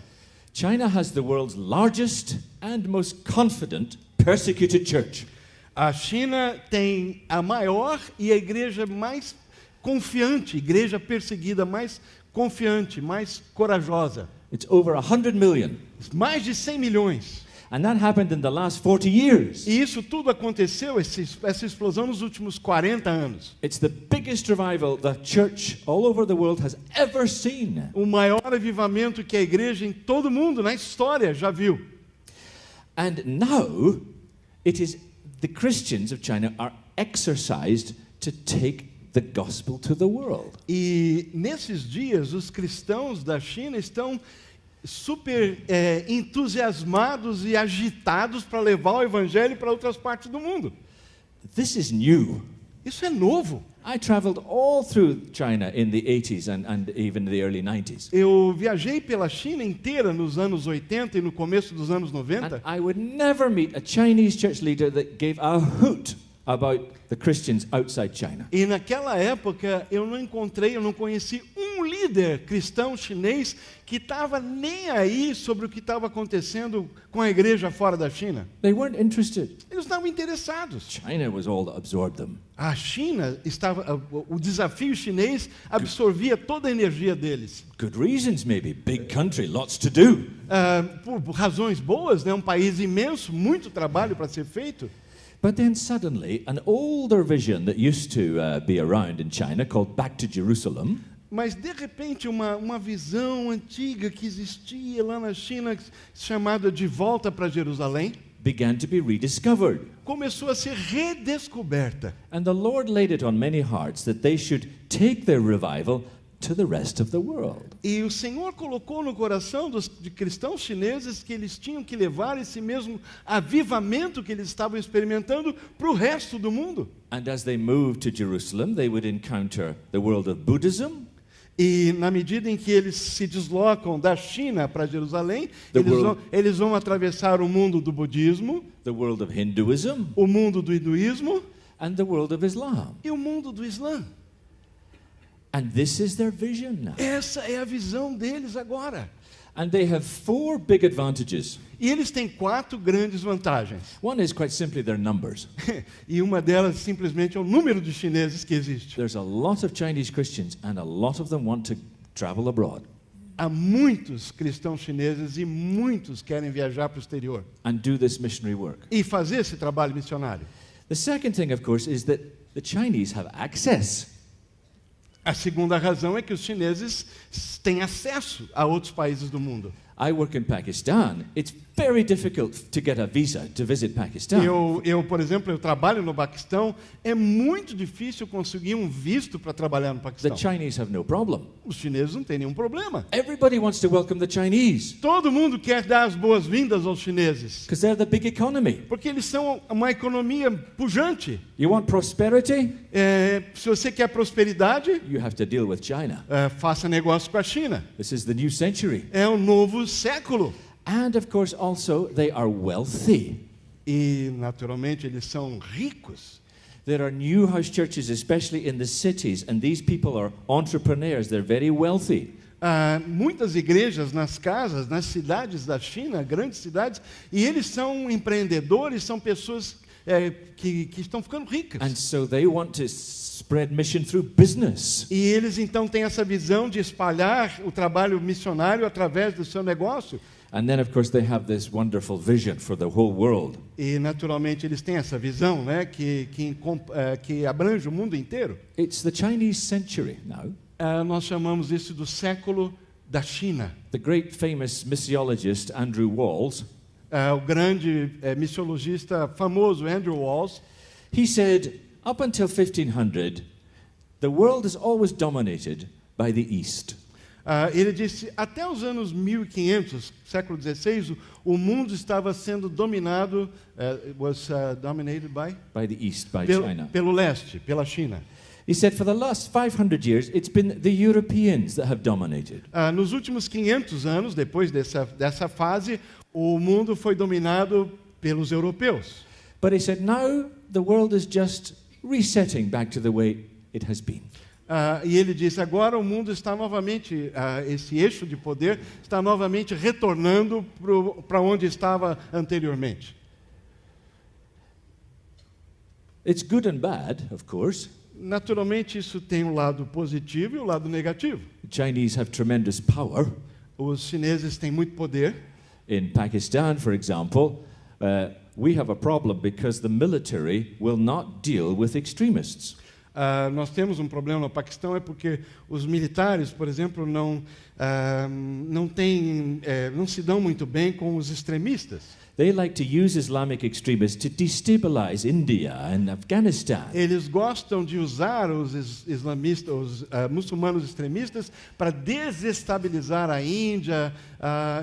China has the world's largest and most confident persecuted church. A China tem a maior e a igreja mais confiante, igreja perseguida mais confiante, mais corajosa. It's over 100 million. Mais de 100 milhões. And that happened in the last 40 years. E isso tudo aconteceu, essa explosão nos últimos 40 anos. It's the biggest revival the church all over the world has ever seen. O maior avivamento que a igreja em todo o mundo, na história, já viu. And now, it is the Christians of China are exercised to take the gospel to the world. E nesses dias, os cristãos da China estão super entusiasmados e agitados para levar o evangelho para outras partes do mundo. This is new. Isso é novo. I traveled all through China in the 80s and even the early 90s. Eu viajei pela China inteira nos anos 80 e no começo dos anos 90. And I would never meet a Chinese church leader that gave a hoot about the Christians outside China. E naquela época eu não conheci um líder cristão chinês que estava nem aí sobre o que estava acontecendo com a igreja fora da China. They weren't interested. Eles estavam interessados. China was all that absorbed them. A China o desafio chinês absorvia toda a energia deles. Good reasons maybe, big country, lots to do. Por razões boas, né? Um país imenso, muito trabalho para ser feito. But then suddenly, an older vision that used to be around in China, called Back to Jerusalem, mas de repente uma visão antiga que existia lá na China, chamada de volta para Jerusalém, began to be rediscovered. Começou a ser redescoberta. And the Lord laid it on many hearts that they should take their revival to the rest of the world. E o Senhor colocou no coração de cristãos chineses que eles tinham que levar esse mesmo avivamento que eles estavam experimentando para o resto do mundo. And as they moved to Jerusalem, they would encounter the world of Buddhism. E na medida em que eles se deslocam da China para Jerusalém, eles vão atravessar o mundo do budismo, the world of Hinduism, o mundo do hinduísmo, and the world of Islam. E o mundo do Islã. And this is their vision now. Essa é a visão deles agora. And they have 4 big advantages. E eles têm 4 grandes vantagens. One is quite simply their numbers. E uma delas simplesmente é o número de chineses que existe. There's a lot of Chinese Christians and a lot of them want to travel abroad. Há muitos cristãos chineses e muitos querem viajar para o exterior. And do this missionary work. E fazer esse trabalho missionário. The second thing, of course, is that the Chinese have access. A segunda razão é que os chineses têm acesso a outros países do mundo. I work in Pakistan. It's very difficult to get a visa to visit Pakistan. Por exemplo, eu trabalho no Paquistão. É muito difícil conseguir um visto para trabalhar no Paquistão. The Chinese have no problem. Os chineses não têm nenhum problema. Everybody wants to welcome the Chinese. Todo mundo quer dar as boas-vindas aos chineses. Because they're the big economy. Porque eles são uma economia pujante. You want prosperity? Se você quer prosperidade, you have to deal with China. Faça negócio com a China. This is the new century. É o novo século. And of course also they are wealthy. E naturalmente eles são ricos. There are new house churches, especially in the cities, and these people are entrepreneurs. They're very wealthy. Muitas igrejas nas casas, nas cidades da China, grandes cidades, e eles são empreendedores, são pessoas que estão ficando ricas. And so they want to spread mission through business. E eles então têm essa visão de espalhar o trabalho missionário através do seu negócio. And then, of course, they have this wonderful vision for the whole world. E naturalmente eles têm essa visão, né, que abrange o mundo inteiro. It's the Chinese century now. Nós chamamos isso do século da China. The great famous missiologist Andrew Walls, o grande missiologista famoso Andrew Walls, he said, up until 1500, the world is always dominated by the East. Ele disse, até os anos 1500, século XVI, o mundo estava sendo dominado, dominated by the East, by China. Pelo leste, pela China. He said, for the last 500 years, it's been the Europeans that have dominated. Nos últimos 500 anos, depois dessa fase, o mundo foi dominado pelos europeus. But he said, now the world is just resetting back to the way it has been. E ele disse, agora o mundo está novamente, esse eixo de poder está novamente retornando para onde estava anteriormente. It's good and bad, of course. Naturalmente, isso tem um lado positivo e um lado negativo. The Chinese have tremendous power. Os chineses têm muito poder. In Pakistan, for example, we have a problem because the military will not deal with extremists. Nós temos um problema no Paquistão, porque os militares, por exemplo, não se dão muito bem com os extremistas. They like to use Islamic extremists to destabilize India and Afghanistan. Eles gostam de usar os islamistas, os muçulmanos extremistas, para desestabilizar a Índia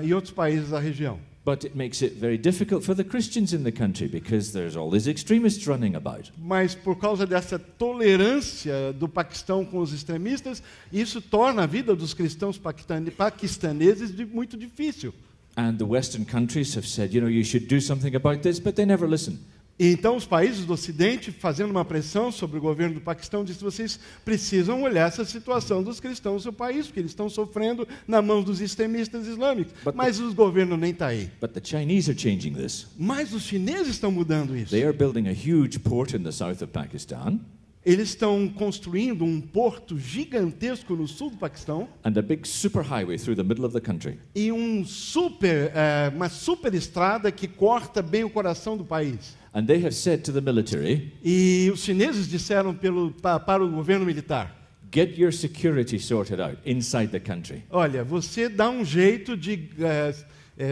e outros países da região. But it makes it very difficult for the Christians in the country because there's all these extremists running about. Mas por causa dessa tolerância do Paquistão com os extremistas, isso torna a vida dos cristãos paquistaneses muito difícil. And the Western countries have said, you should do something about this, but they never listen. E então os países do Ocidente, fazendo uma pressão sobre o governo do Paquistão, disse, vocês precisam olhar essa situação dos cristãos no seu país, porque eles estão sofrendo na mão dos extremistas islâmicos. Mas o governo nem está aí. But the Chinese are changing this. Mas os chineses estão mudando isso. They are building a huge port in the south of Pakistan. Eles estão construindo um porto gigantesco no sul do Paquistão. And a big superhighway through the middle of the country. E uma super estrada que corta bem o coração do país. And they have said to the military, e os chineses disseram para o governo militar, get your security sorted out inside the country. Olha, você dá um jeito de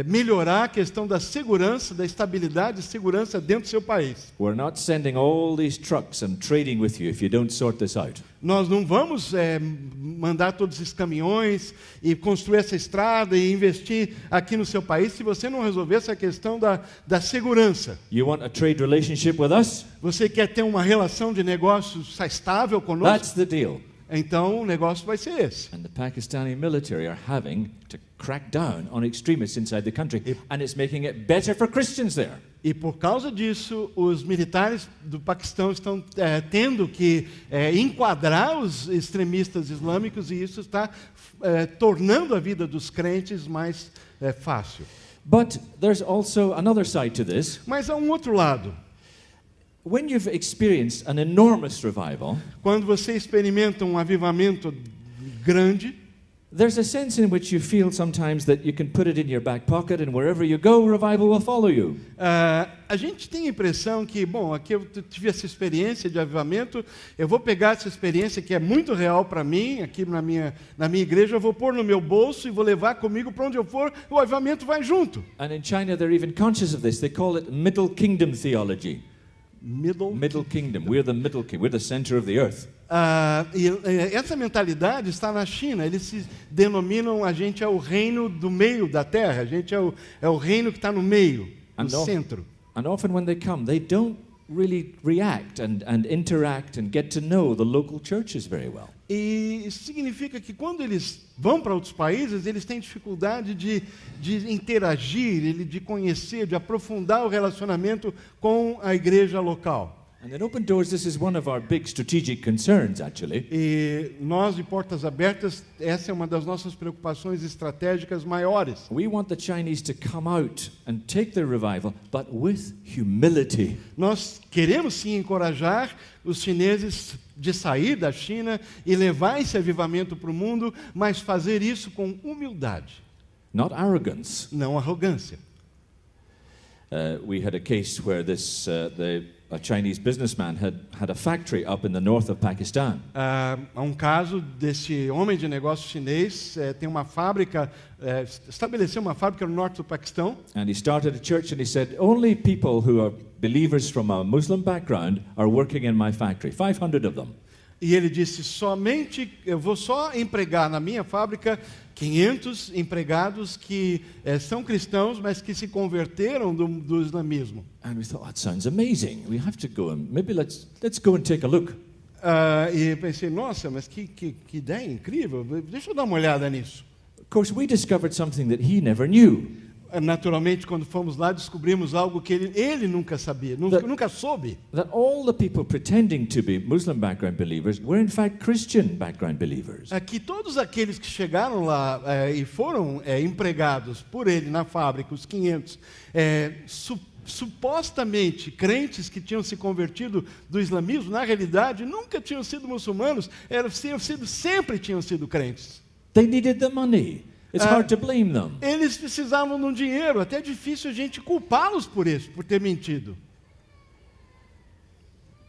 melhorar a questão da segurança, da estabilidade e segurança dentro do seu país. We're not sending all these trucks and trading with you if you don't sort this out. Nós não vamos mandar todos esses caminhões e construir essa estrada e investir aqui no seu país se você não resolver essa questão da segurança. You want a trade relationship with us? Você quer ter uma relação de negócios estável conosco? That's the deal. Então o negócio vai ser esse. And the Pakistani military are having to crack down on extremists inside the country, and it's making it better for Christians there. E por causa disso, os militares do Paquistão estão tendo que enquadrar os extremistas islâmicos, e isso está tornando a vida dos crentes mais fácil. But there's also another side to this. Mas há um outro lado. When you've experienced an enormous revival, quando você experimenta um avivamento grande, there's a sense in which you feel sometimes that you can put it in your back pocket and wherever you go, revival will follow you. A gente tem a impressão que, bom, aqui eu tive essa experiência de avivamento, eu vou pegar essa experiência que é muito real para mim, aqui na minha igreja, eu vou pôr no meu bolso e vou levar comigo para onde eu for, o avivamento vai junto. And in China they're even conscious of this. They call it Middle Kingdom theology. Middle Kingdom. We're the Middle Kingdom. We're the center of the earth. Essa mentalidade está na China. Eles se denominam, a gente é o reino do meio da terra. A gente é o reino que está no meio, no centro. And often when they come, they don't really react and interact and get to know the local churches very well. E isso significa que quando eles vão para outros países, eles têm dificuldade de interagir, de conhecer, de aprofundar o relacionamento com a igreja local. And in Open Doors, this is one of our big strategic concerns, actually. E nós, de Portas Abertas, essa é uma das nossas preocupações estratégicas maiores. We want the Chinese to come out and take their revival, but with humility. Nós queremos sim encorajar os chineses de sair da China e levar esse avivamento para o mundo, mas fazer isso com humildade. Not arrogance. Não arrogância. We had a case where a Chinese businessman had a factory up in the north of Pakistan. Há um caso desse homem de negócio chinês, tem uma fábrica, estabeleceu uma fábrica no norte do Paquistão. And he started a church and he said, only people who are believers from a Muslim background are working in my factory, 500 of them. E ele disse, eu vou só empregar na minha fábrica 500 empregados que são cristãos, mas que se converteram do islamismo. And we thought, that sounds amazing. We have to go and maybe let's go and take a look. E pensei, nossa, mas que ideia incrível, deixa eu dar uma olhada nisso. Of course, we discovered something that he never knew. Naturalmente, quando fomos lá, descobrimos algo que ele nunca sabia, nunca soube. That all the people pretending to be Muslim background believers were in fact Christian background believers. Que todos aqueles que chegaram lá e foram empregados por ele na fábrica, os 500, supostamente crentes que tinham se convertido do islamismo, na realidade nunca tinham sido muçulmanos, sempre tinham sido crentes. They needed the money. It's hard to blame them. Eles precisavam de um dinheiro, até é difícil a gente culpá-los por isso, por ter mentido.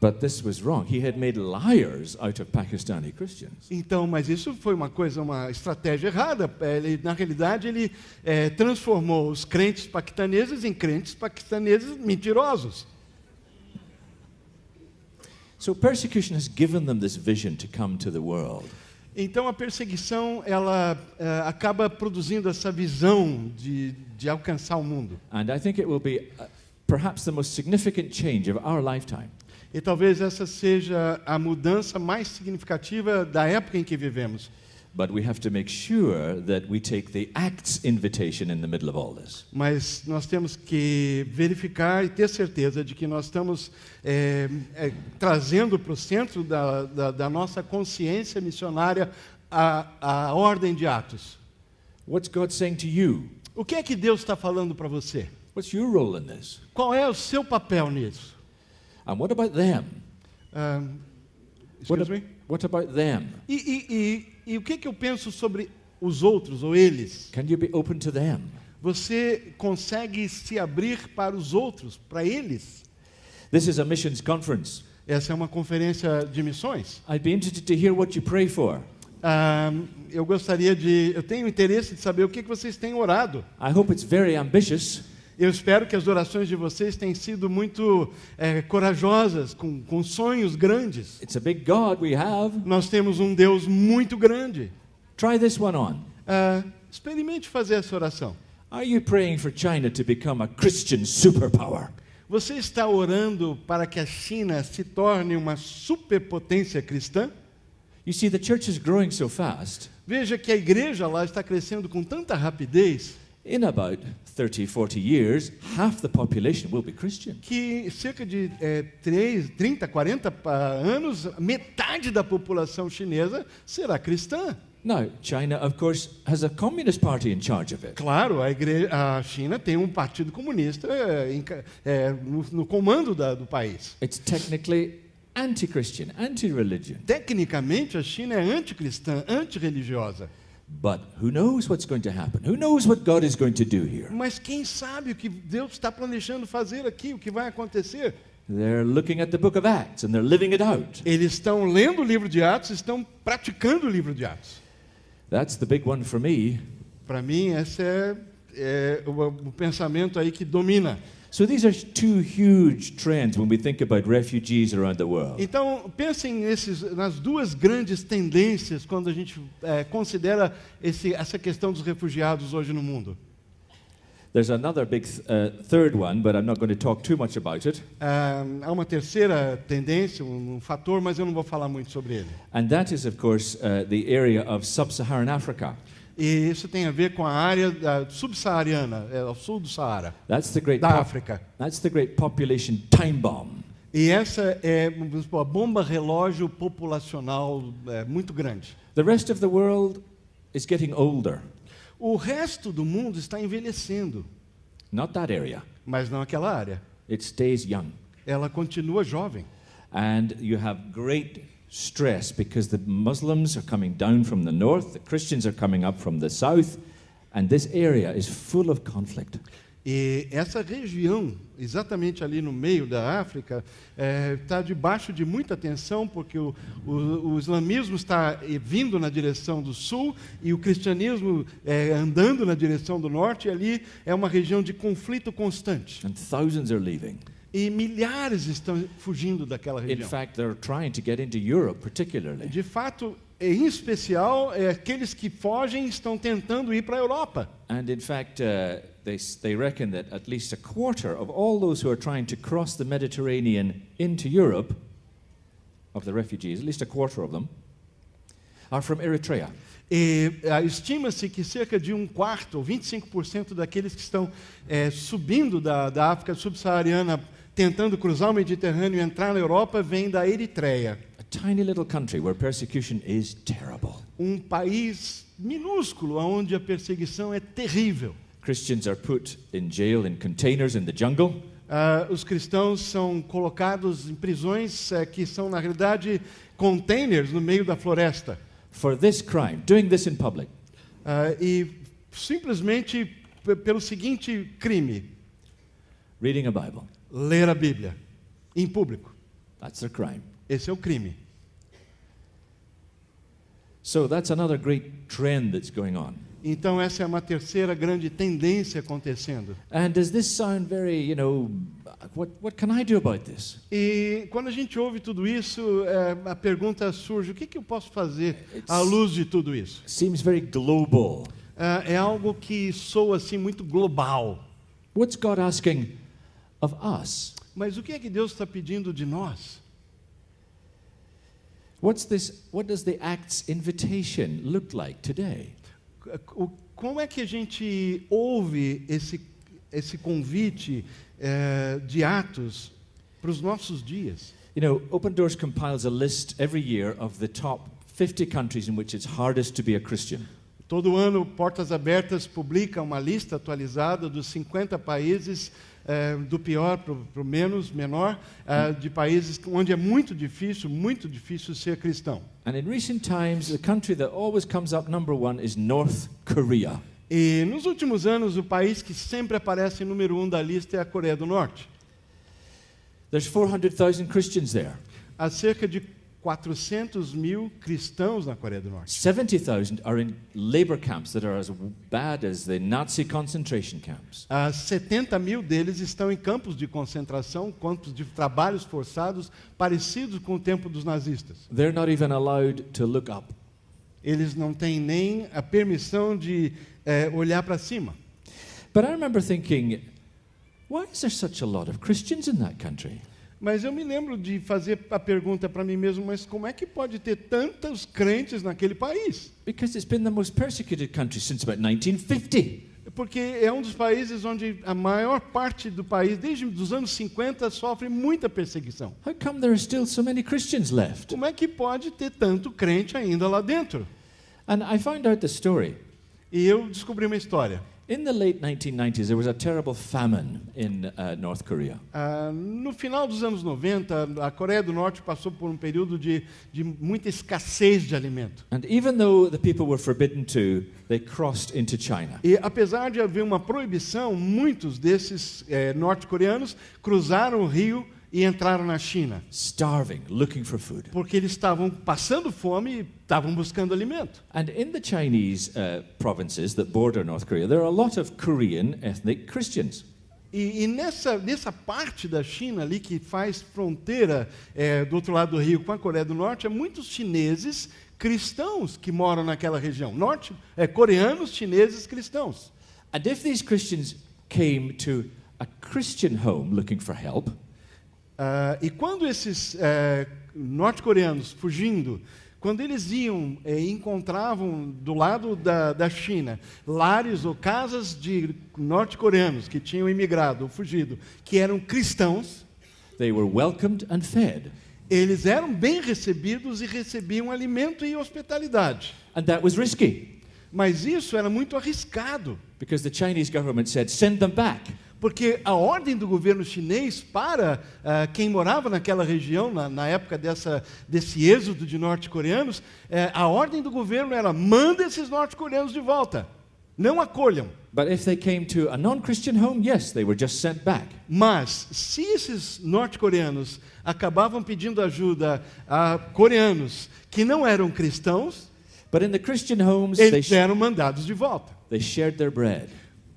But this was wrong. He had made liars out of Pakistani Christians. Então, mas isso foi uma estratégia errada. Na realidade, ele transformou os crentes paquistaneses em crentes paquistaneses mentirosos. So persecution has given them this vision to come to the world. Então a perseguição ela acaba produzindo essa visão de alcançar o mundo. And I think it will be perhaps the most significant change of our lifetime. E talvez essa seja a mudança mais significativa da época em que vivemos. But we have to make sure that we take the Acts invitation in the middle of all this. Mas nós temos que verificar e ter certeza de que nós estamos trazendo para o centro da nossa consciência missionária a ordem de Atos. What's God saying to you? O que é que Deus está falando para você? What's your role in this? Qual é o seu papel nisso? And what about them? What about them? E o que eu penso sobre os outros ou eles? Can you be open to them? Você consegue se abrir para os outros, para eles? This is a missions conference. Essa é uma conferência de missões. I'd be interested to hear what you pray for. Eu tenho interesse de saber o que vocês têm orado. I hope it's very ambitious. Eu espero que as orações de vocês tenham sido muito corajosas, com sonhos grandes. It's a big God we have. Nós temos um Deus muito grande. Try this one on. Experimente fazer essa oração. Are you praying for China to become a Christian superpower? Você está orando para que a China se torne uma superpotência cristã? You see, the church is growing so fast. Veja que a igreja lá está crescendo com tanta rapidez. In about 30, 40 years, half the population will be Christian. Que cerca de 30, 40 anos, metade da população chinesa será cristã. Now, China, of course, has a communist party in charge of it. Claro, a China tem um partido comunista no comando do país. It's technically anti-Christian, anti-religion. Tecnicamente, a China é anticristã, antirreligiosa. But who knows what's going to happen? Who knows what God is going to do here? Mas quem sabe o que Deus está planejando fazer aqui, o que vai acontecer? They're looking at the book of Acts and they're living it out. Eles estão lendo o livro de Atos, estão praticando o livro de Atos. That's the big one for me. Para mim, esse é o pensamento aí que domina. So these are two huge trends when we think about refugees around the world. Então, pensem nas duas grandes tendências quando a gente considera essa questão dos refugiados hoje no mundo. There's another big third one, but I'm not going to talk too much about it. Há uma terceira tendência, um fator, mas eu não vou falar muito sobre ele. And that is, of course, the area of sub-Saharan Africa. E isso tem a ver com a área subsaariana, ao sul do Saara, da África. That's the great population time bomb. E essa é a bomba relógio populacional muito grande. The rest of the world is getting older. O resto do mundo está envelhecendo. Not that area. Mas não aquela área. It stays young. Ela continua jovem. And you have great stress because the Muslims are coming down from the north, the Christians are coming up from the south, and this area is full of conflict. E essa região, exatamente ali no meio da África, está debaixo de muita tensão, porque o islamismo está vindo na direção do sul e o cristianismo andando na direção do norte, e ali é uma região de conflito constante. And thousands are leaving. E milhares estão fugindo daquela In região. fact, they're trying to get into Europe particularly. De fato, em especial, aqueles que fogem estão tentando ir para a Europa. And in fact, they reckon that at least a quarter of all those who are trying to cross the Mediterranean into Europe, of the refugees, at least a quarter of them, are from Eritrea. E estima-se que cerca de 1/4, ou 25% daqueles que estão subindo da África subsaariana, tentando cruzar o Mediterrâneo e entrar na Europa, vem da Eritreia. A tiny little country where persecution is terrible. Um país minúsculo, onde a perseguição é terrível. Christians are put in jail in containers in the jungle. Os cristãos são colocados em prisões que são, na realidade, containers no meio da floresta. For this crime, doing this in public. E simplesmente pelo seguinte crime: Reading a Bible. ler a Bíblia em público. That's their crime. Esse é o crime. So that's another great trend that's going on. Então essa é uma terceira grande tendência acontecendo. And does this sound very, what can I do about this? E quando a gente ouve tudo isso, a pergunta surge: o que eu posso fazer à luz de tudo isso? Seems very global. É algo que soa assim muito global. What's God asking of us? Mas o que é que Deus está pedindo de nós? What does the Acts invitation look like today? Como é que a gente ouve esse convite de Atos para os nossos dias? Open Doors compiles a list every year of the top 50 countries in which it's hardest to be a Christian. Todo ano, Portas Abertas publica uma lista atualizada dos 50 países, do pior para o menor, de países onde é muito difícil ser cristão. And in recent times, the country that always comes up number one is North Korea. E nos últimos anos, o país que sempre aparece em número 1 da lista é a Coreia do Norte. There's 400,000 Christians there. Há cerca de 400.000 cristãos na Coreia do Norte. 70,000 are in labor camps that are as bad as the Nazi concentration camps. 70.000 deles estão em campos de concentração, campos de trabalhos forçados, parecidos com o tempo dos nazistas. They're not even allowed to look up. Eles não têm nem a permissão de olhar para cima. But I remember thinking, why is there such a lot of Christians in that country? Mas eu me lembro de fazer a pergunta para mim mesmo: mas como é que pode ter tantos crentes naquele país? Because it's been the most persecuted country since about 1950. Porque é um dos países onde a maior parte do país, desde os anos 50, sofre muita perseguição. How come there are still so many Christians left? Como é que pode ter tanto crente ainda lá dentro? And I found out the story. E eu descobri uma história. In the late 1990s, there was a terrible famine in North Korea. No final dos anos 90, a Coreia do Norte passou por um período de muita escassez de alimento. And even though the people were forbidden to, they crossed into China. E apesar de haver uma proibição, muitos desses norte-coreanos cruzaram o rio e entraram na China. Starving, looking for food. Porque eles estavam passando fome e estavam buscando alimento. And in the Chinese provinces that border North Korea, there are a lot of Korean ethnic Christians. E nessa parte da China ali que faz fronteira do outro lado do rio com a Coreia do Norte, há muitos chineses cristãos que moram naquela região. Coreanos, chineses, cristãos. And if these Christians came to a Christian home looking for help, e quando esses norte-coreanos fugindo, quando eles iam e encontravam do lado da China lares ou casas de norte-coreanos que tinham imigrado ou fugido, que eram cristãos, they were welcomed and fed. Eles eram bem recebidos e recebiam alimento e hospitalidade. And that was risky. Mas isso era muito arriscado. Because the Chinese government said, send them back. Porque a ordem do governo chinês para quem morava naquela região, na época desse êxodo de norte-coreanos, a ordem do governo era: manda esses norte-coreanos de volta, não acolham. But if they came to a non-Christian home, yes, they were just sent back. Mas se esses norte-coreanos acabavam pedindo ajuda a coreanos que não eram cristãos, but in the Christian homes, eles eram mandados de volta. They shared their bread.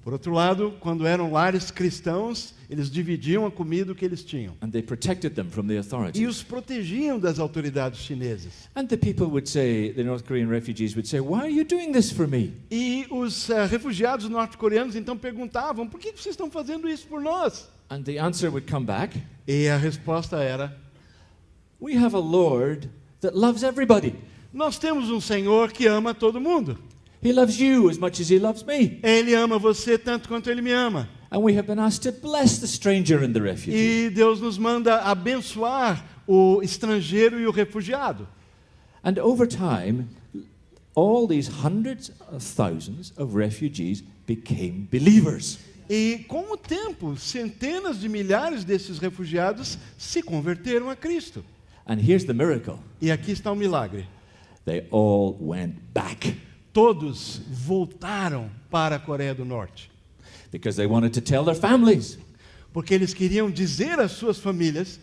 Por outro lado, quando eram lares cristãos, eles dividiam a comida que eles tinham. And they protected them from the E authorities. os protegiam das autoridades chinesas. And the people would say, the North Korean refugees would say, why are you doing this for me? E os refugiados norte-coreanos então perguntavam, por que vocês estão fazendo isso por nós? And the answer would come back, E a resposta era, we have a Lord that loves everybody. nós temos um Senhor que ama todo mundo. He loves you as much as he loves me. Ele ama você tanto quanto ele me ama. And we have been asked to bless the stranger and the refugee. E Deus nos manda abençoar o estrangeiro e o refugiado. And over time, all these hundreds of thousands of refugees became believers. E com o tempo, centenas de milhares desses refugiados se converteram a Cristo. And here's the miracle. E aqui está o milagre. They all went back Todos voltaram para a Coreia do Norte. because they wanted to tell their families. Porque eles queriam dizer às suas famílias.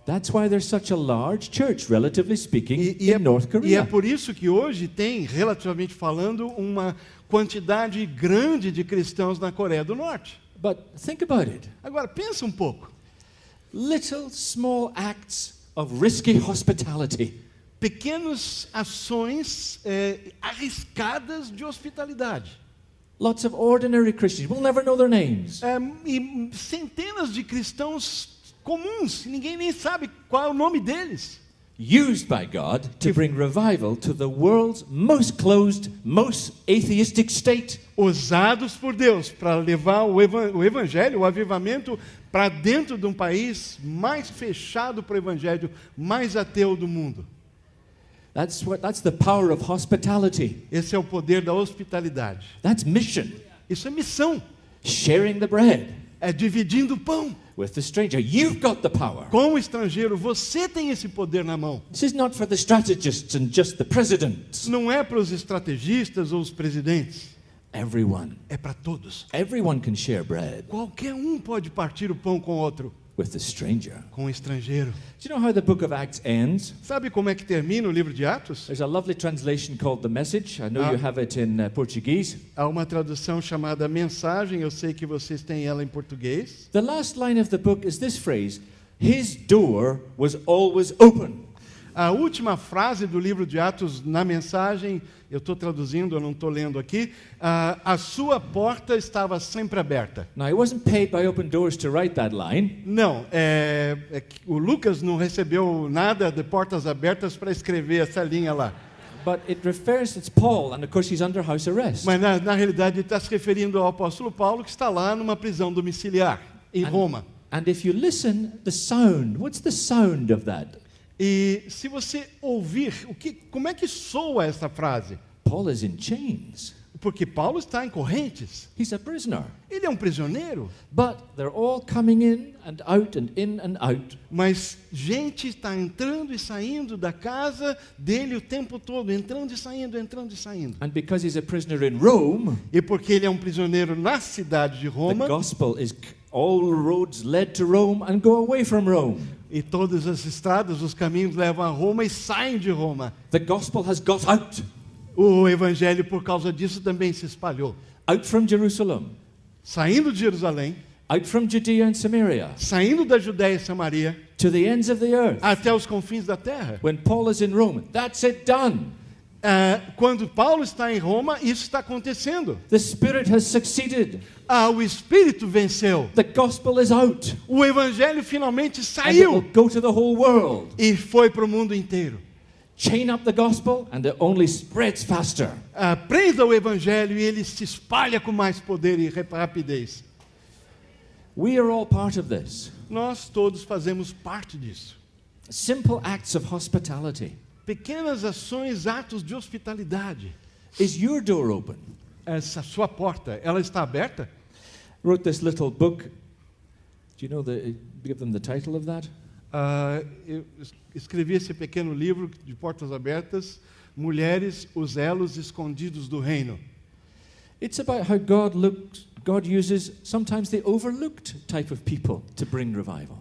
That's why there's such a large church, relatively speaking, E in North é Korea. por isso que hoje tem, relativamente falando, uma quantidade grande de cristãos na Coreia do Norte. But think about it. Agora, pensa um pouco. Little small acts of risky hospitality. Pequenas ações arriscadas de hospitalidade. Lots of ordinary Christians. We'll never know their names. E centenas de cristãos comuns, ninguém nem sabe qual é o nome deles. Used by God to bring revival to the world's most closed, most atheistic state. Usados por Deus para levar o evangelho, o avivamento, para dentro de um país mais fechado para o evangelho, mais ateu do mundo. That's the power of hospitality. Esse é o poder da hospitalidade. That's mission. Isso é missão. Sharing the bread É dividindo o pão. with the stranger. You've got the power. Com o estrangeiro, você tem esse poder na mão. This is not for the strategists and just the presidents. Não é para os estrategistas ou os presidentes. Everyone. É para todos. Everyone can share bread Qualquer um pode partir o pão com o outro. with the stranger. Com o estrangeiro. Do you know how the book of Acts ends? Sabe como é que termina o livro de Atos? There's a lovely translation called The Message. I know you have it in Portuguese. Há uma tradução chamada Mensagem, eu sei que vocês têm ela em português. The last line of the book is this phrase: His door was always open. A última frase do livro de Atos na Mensagem, eu estou traduzindo, eu não estou lendo aqui, a sua porta estava sempre aberta. Now, he wasn't paid by Open Doors to write that line. Não, o Lucas não recebeu nada de portas abertas para escrever essa linha lá. But it refers, it's Paul, and of course he's under house arrest. Mas na realidade ele está se referindo ao apóstolo Paulo, que está lá numa prisão domiciliar, em Roma. And if you listen, the sound, what's the sound of that? E se você ouvir, como é que soa essa frase? Paul is in chains. Porque Paulo está em correntes. He's a prisoner. Ele é um prisioneiro. But they're all coming in and out and in and out. Mas gente está entrando e saindo da casa dele o tempo todo, entrando e saindo, entrando e saindo. And because he's a prisoner in Rome, E porque ele é um prisioneiro na cidade de the Roma, gospel is all roads led to Rome and go away from Rome. e todas as estradas, os caminhos levam a Roma e saem de Roma. The gospel has got out. O evangelho, por causa disso, também se espalhou. Out from Jerusalem, Saindo de Jerusalém, out from Judea and Samaria, saindo da Judéia e Samaria, to the ends of the earth. até os confins da terra. When Paul is in Rome, that's it done. Quando Paulo está em Roma, isso está acontecendo. The Spirit has succeeded. O Espírito venceu. The gospel is out. O Evangelho finalmente And it saiu will go to the whole world. e foi para o mundo inteiro. Chain up the gospel and it only spreads faster. Prenda o Evangelho e ele se espalha com mais poder e rapidez. We are all part of this. Nós todos fazemos parte disso. Simple acts of hospitality. Pequenas ações, atos de hospitalidade. Is your door open? Essa sua porta, ela está aberta? Wrote this little book. Do you know give them the title of that? Eu escrevi esse pequeno livro de portas abertas, Mulheres, os elos escondidos do reino. It's about how God uses sometimes the overlooked type of people to bring revival.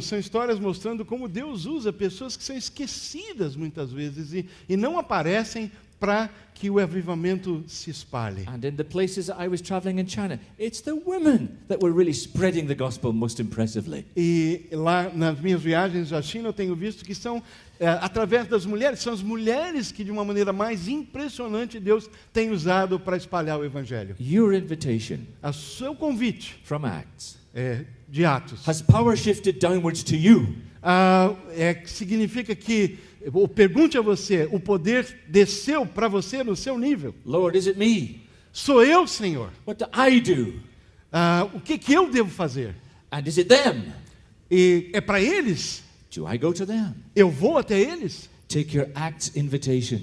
São histórias mostrando como Deus usa pessoas que são esquecidas muitas vezes e não aparecem para que o avivamento se espalhe. And in the places that I was traveling in China, it's the women that were really spreading the gospel most impressively. E lá nas minhas viagens à China eu tenho visto que são através das mulheres, são as mulheres que de uma maneira mais impressionante Deus tem usado para espalhar o evangelho. Your invitation O seu convite from Acts de Atos has power shifted downwards to you. significa que, pergunte a você, o poder desceu para você no seu nível. Lord, is it me? Sou eu, Senhor. What do I do? O que eu devo fazer? And is it them? E é para eles? Do I go to them? Eu vou até eles? Take your Acts invitation.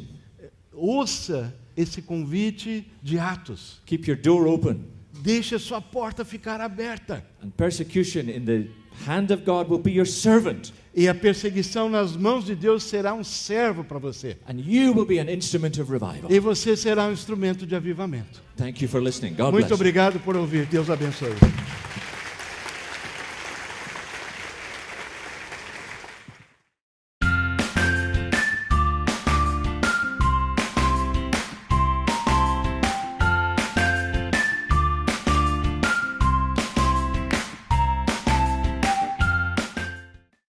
Ouça esse convite de Atos. Keep your door open. Deixe a sua porta ficar aberta. And persecution in the hand of God will be your servant. E a perseguição nas mãos de Deus será um servo para você. And you will be an instrument of revival. E você será um instrumento de avivamento. Thank you for listening. God bless Muito you. obrigado por ouvir. Deus abençoe.